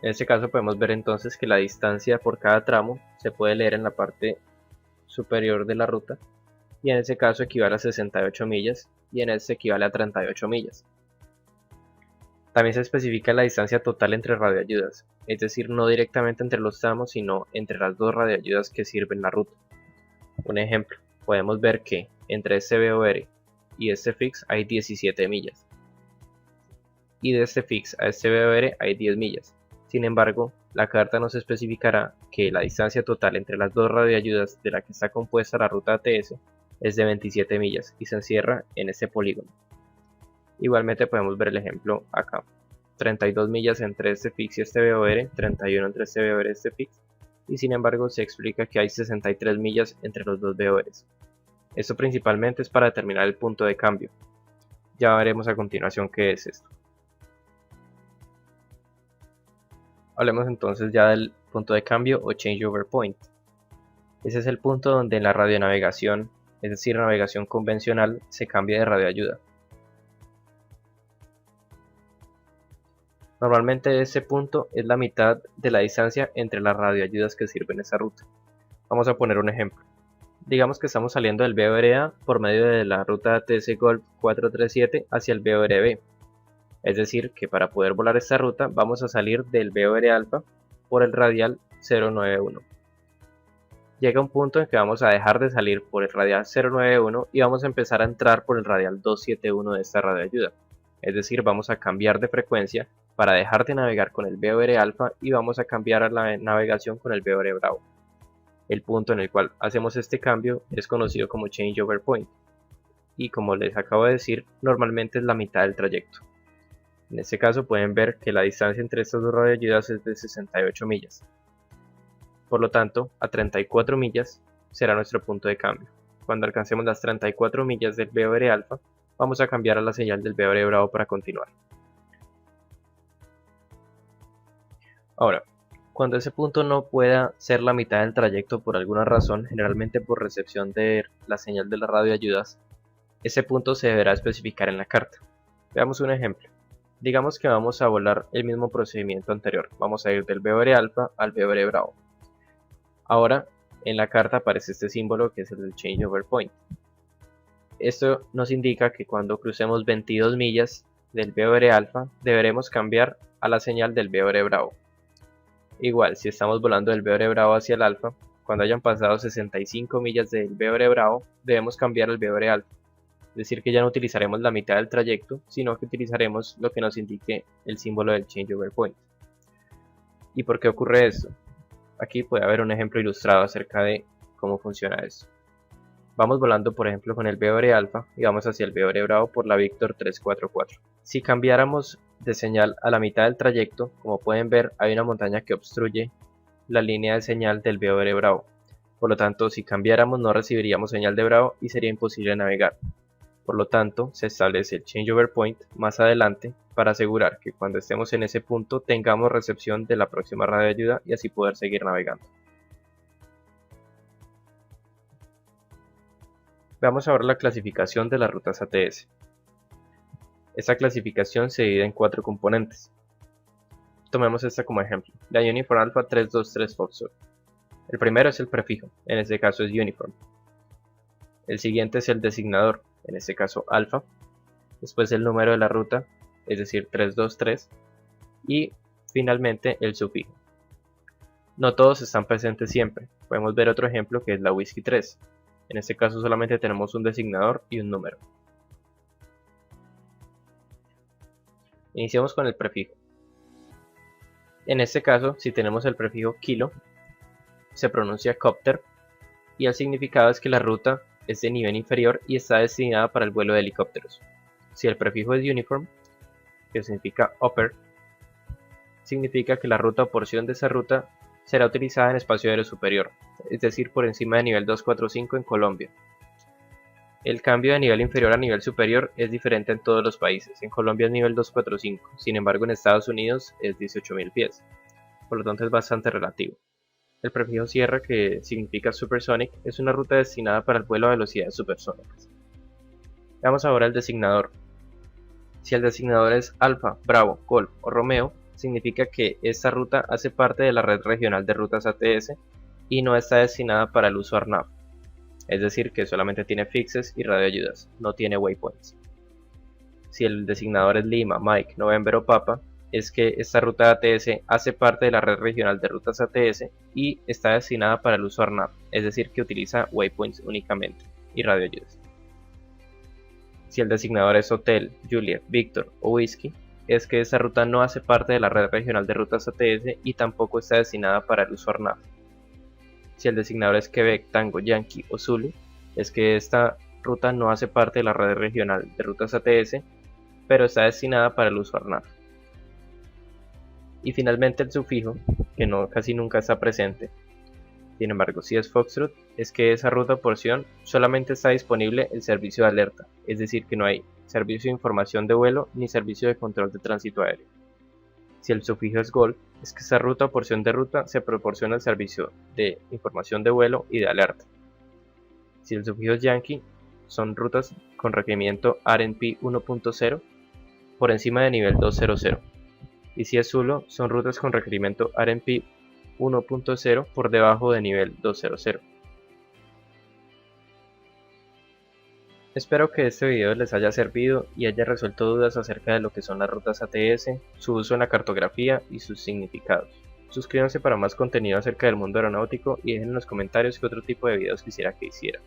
En este caso podemos ver entonces que la distancia por cada tramo se puede leer en la parte superior de la ruta, y en ese caso equivale a 68 millas y en este equivale a 38 millas. También se especifica la distancia total entre radioayudas, es decir, no directamente entre los tramos, sino entre las dos radioayudas que sirven la ruta. Un ejemplo, podemos ver que entre este VOR y este fix hay 17 millas, y de este fix a este VOR hay 10 millas. Sin embargo, la carta nos especificará que la distancia total entre las dos radioayudas de la que está compuesta la ruta ATS es de 27 millas y se encierra en este polígono. Igualmente podemos ver el ejemplo acá. 32 millas entre este fix y este VOR, 31 entre este VOR y este fix, y sin embargo se explica que hay 63 millas entre los dos veedores. Esto principalmente es para determinar el punto de cambio. Ya veremos a continuación qué es esto. Hablemos entonces ya del punto de cambio o changeover point. Ese es el punto donde en la radionavegación, es decir, navegación convencional, se cambia de radioayuda. Normalmente este punto es la mitad de la distancia entre las radioayudas que sirven esa ruta. Vamos a poner un ejemplo. Digamos que estamos saliendo del BOR A por medio de la ruta ATS Golf 437 hacia el BOR B. Es decir, que para poder volar esta ruta vamos a salir del BOR Alpha por el radial 091. Llega un punto en que vamos a dejar de salir por el radial 091 y vamos a empezar a entrar por el radial 271 de esta radioayuda. Es decir, vamos a cambiar de frecuencia para dejar de navegar con el BOR Alpha y vamos a cambiar a la navegación con el BOR Bravo. El punto en el cual hacemos este cambio es conocido como changeover point y, como les acabo de decir, normalmente es la mitad del trayecto. En este caso pueden ver que la distancia entre estas dos radioayudas es de 68 millas. Por lo tanto, a 34 millas será nuestro punto de cambio. Cuando alcancemos las 34 millas del BOR Alpha, vamos a cambiar a la señal del BOR Bravo para continuar. Ahora, cuando ese punto no pueda ser la mitad del trayecto por alguna razón, generalmente por recepción de la señal de la radioayudas, ese punto se deberá especificar en la carta. Veamos un ejemplo. Digamos que vamos a volar el mismo procedimiento anterior. Vamos a ir del BOR Alpha al BOR Bravo. Ahora, en la carta aparece este símbolo que es el del changeover point. Esto nos indica que cuando crucemos 22 millas del BOR Alpha, deberemos cambiar a la señal del BOR Bravo. Igual, si estamos volando del BOR Bravo hacia el Alpha, cuando hayan pasado 65 millas del BOR Bravo, debemos cambiar al BOR Alpha. Es decir, que ya no utilizaremos la mitad del trayecto, sino que utilizaremos lo que nos indique el símbolo del changeover point. ¿Y por qué ocurre esto? Aquí puede haber un ejemplo ilustrado acerca de cómo funciona esto. Vamos volando, por ejemplo, con el BOR Alpha y vamos hacia el BOR Bravo por la Victor 344. Si cambiáramos de señal a la mitad del trayecto, como pueden ver, hay una montaña que obstruye la línea de señal del BOR Bravo. Por lo tanto, si cambiáramos no recibiríamos señal de Bravo y sería imposible navegar. Por lo tanto, se establece el changeover point más adelante para asegurar que cuando estemos en ese punto tengamos recepción de la próxima radioayuda y así poder seguir navegando. Veamos ahora la clasificación de las rutas ATS. Esta clasificación se divide en 4 componentes. Tomemos esta como ejemplo, la Uniform Alpha 323 Foxtrot. El primero es el prefijo, en este caso es Uniform. El siguiente es el designador, en este caso Alpha. Después el número de la ruta, es decir 323. Y finalmente el sufijo. No todos están presentes siempre. Podemos ver otro ejemplo que es la Whiskey 3. En este caso solamente tenemos un designador y un número. Iniciamos con el prefijo. En este caso, si tenemos el prefijo kilo, se pronuncia copter y el significado es que la ruta es de nivel inferior y está destinada para el vuelo de helicópteros. Si el prefijo es uniform, que significa upper, significa que la ruta o porción de esa ruta será utilizada en espacio aéreo superior, es decir, por encima de nivel 245 en Colombia. El cambio de nivel inferior a nivel superior es diferente en todos los países. En Colombia es nivel 245, sin embargo en Estados Unidos es 18.000 pies, por lo tanto es bastante relativo. El prefijo Sierra, que significa supersonic, es una ruta destinada para el vuelo a velocidades supersónicas. Veamos ahora el designador. Si el designador es Alfa, Bravo, Golf o Romeo, significa que esta ruta hace parte de la red regional de rutas ATS y no está destinada para el uso ARNAV. Es decir, que solamente tiene fixes y radioayudas, no tiene waypoints. Si el designador es Lima, Mike, November o Papa, es que esta ruta ATS hace parte de la red regional de rutas ATS y está destinada para el uso ARNAV, es decir, que utiliza waypoints únicamente y radioayudas. Si el designador es Hotel, Juliet, Victor o Whiskey, es que esta ruta no hace parte de la red regional de rutas ATS y tampoco está destinada para el uso ARNAV. Si el designador es Quebec, Tango, Yankee o Zulu, es que esta ruta no hace parte de la red regional de rutas ATS, pero está destinada para el uso ARNAV. Y finalmente el sufijo, que casi nunca está presente, Sin embargo, si es Foxtrot, es que esa ruta o porción solamente está disponible el servicio de alerta, es decir, que no hay servicio de información de vuelo ni servicio de control de tránsito aéreo. Si el sufijo es Gold, es que esa ruta o porción de ruta se proporciona el servicio de información de vuelo y de alerta. Si el sufijo es Yankee, son rutas con requerimiento RNP 1.0 por encima de nivel 200. Y si es Zulu, son rutas con requerimiento RNP 1.0 por debajo de nivel 200. Espero que este video les haya servido y haya resuelto dudas acerca de lo que son las rutas ATS, su uso en la cartografía y sus significados. Suscríbanse para más contenido acerca del mundo aeronáutico y dejen en los comentarios qué otro tipo de videos quisiera que hiciera.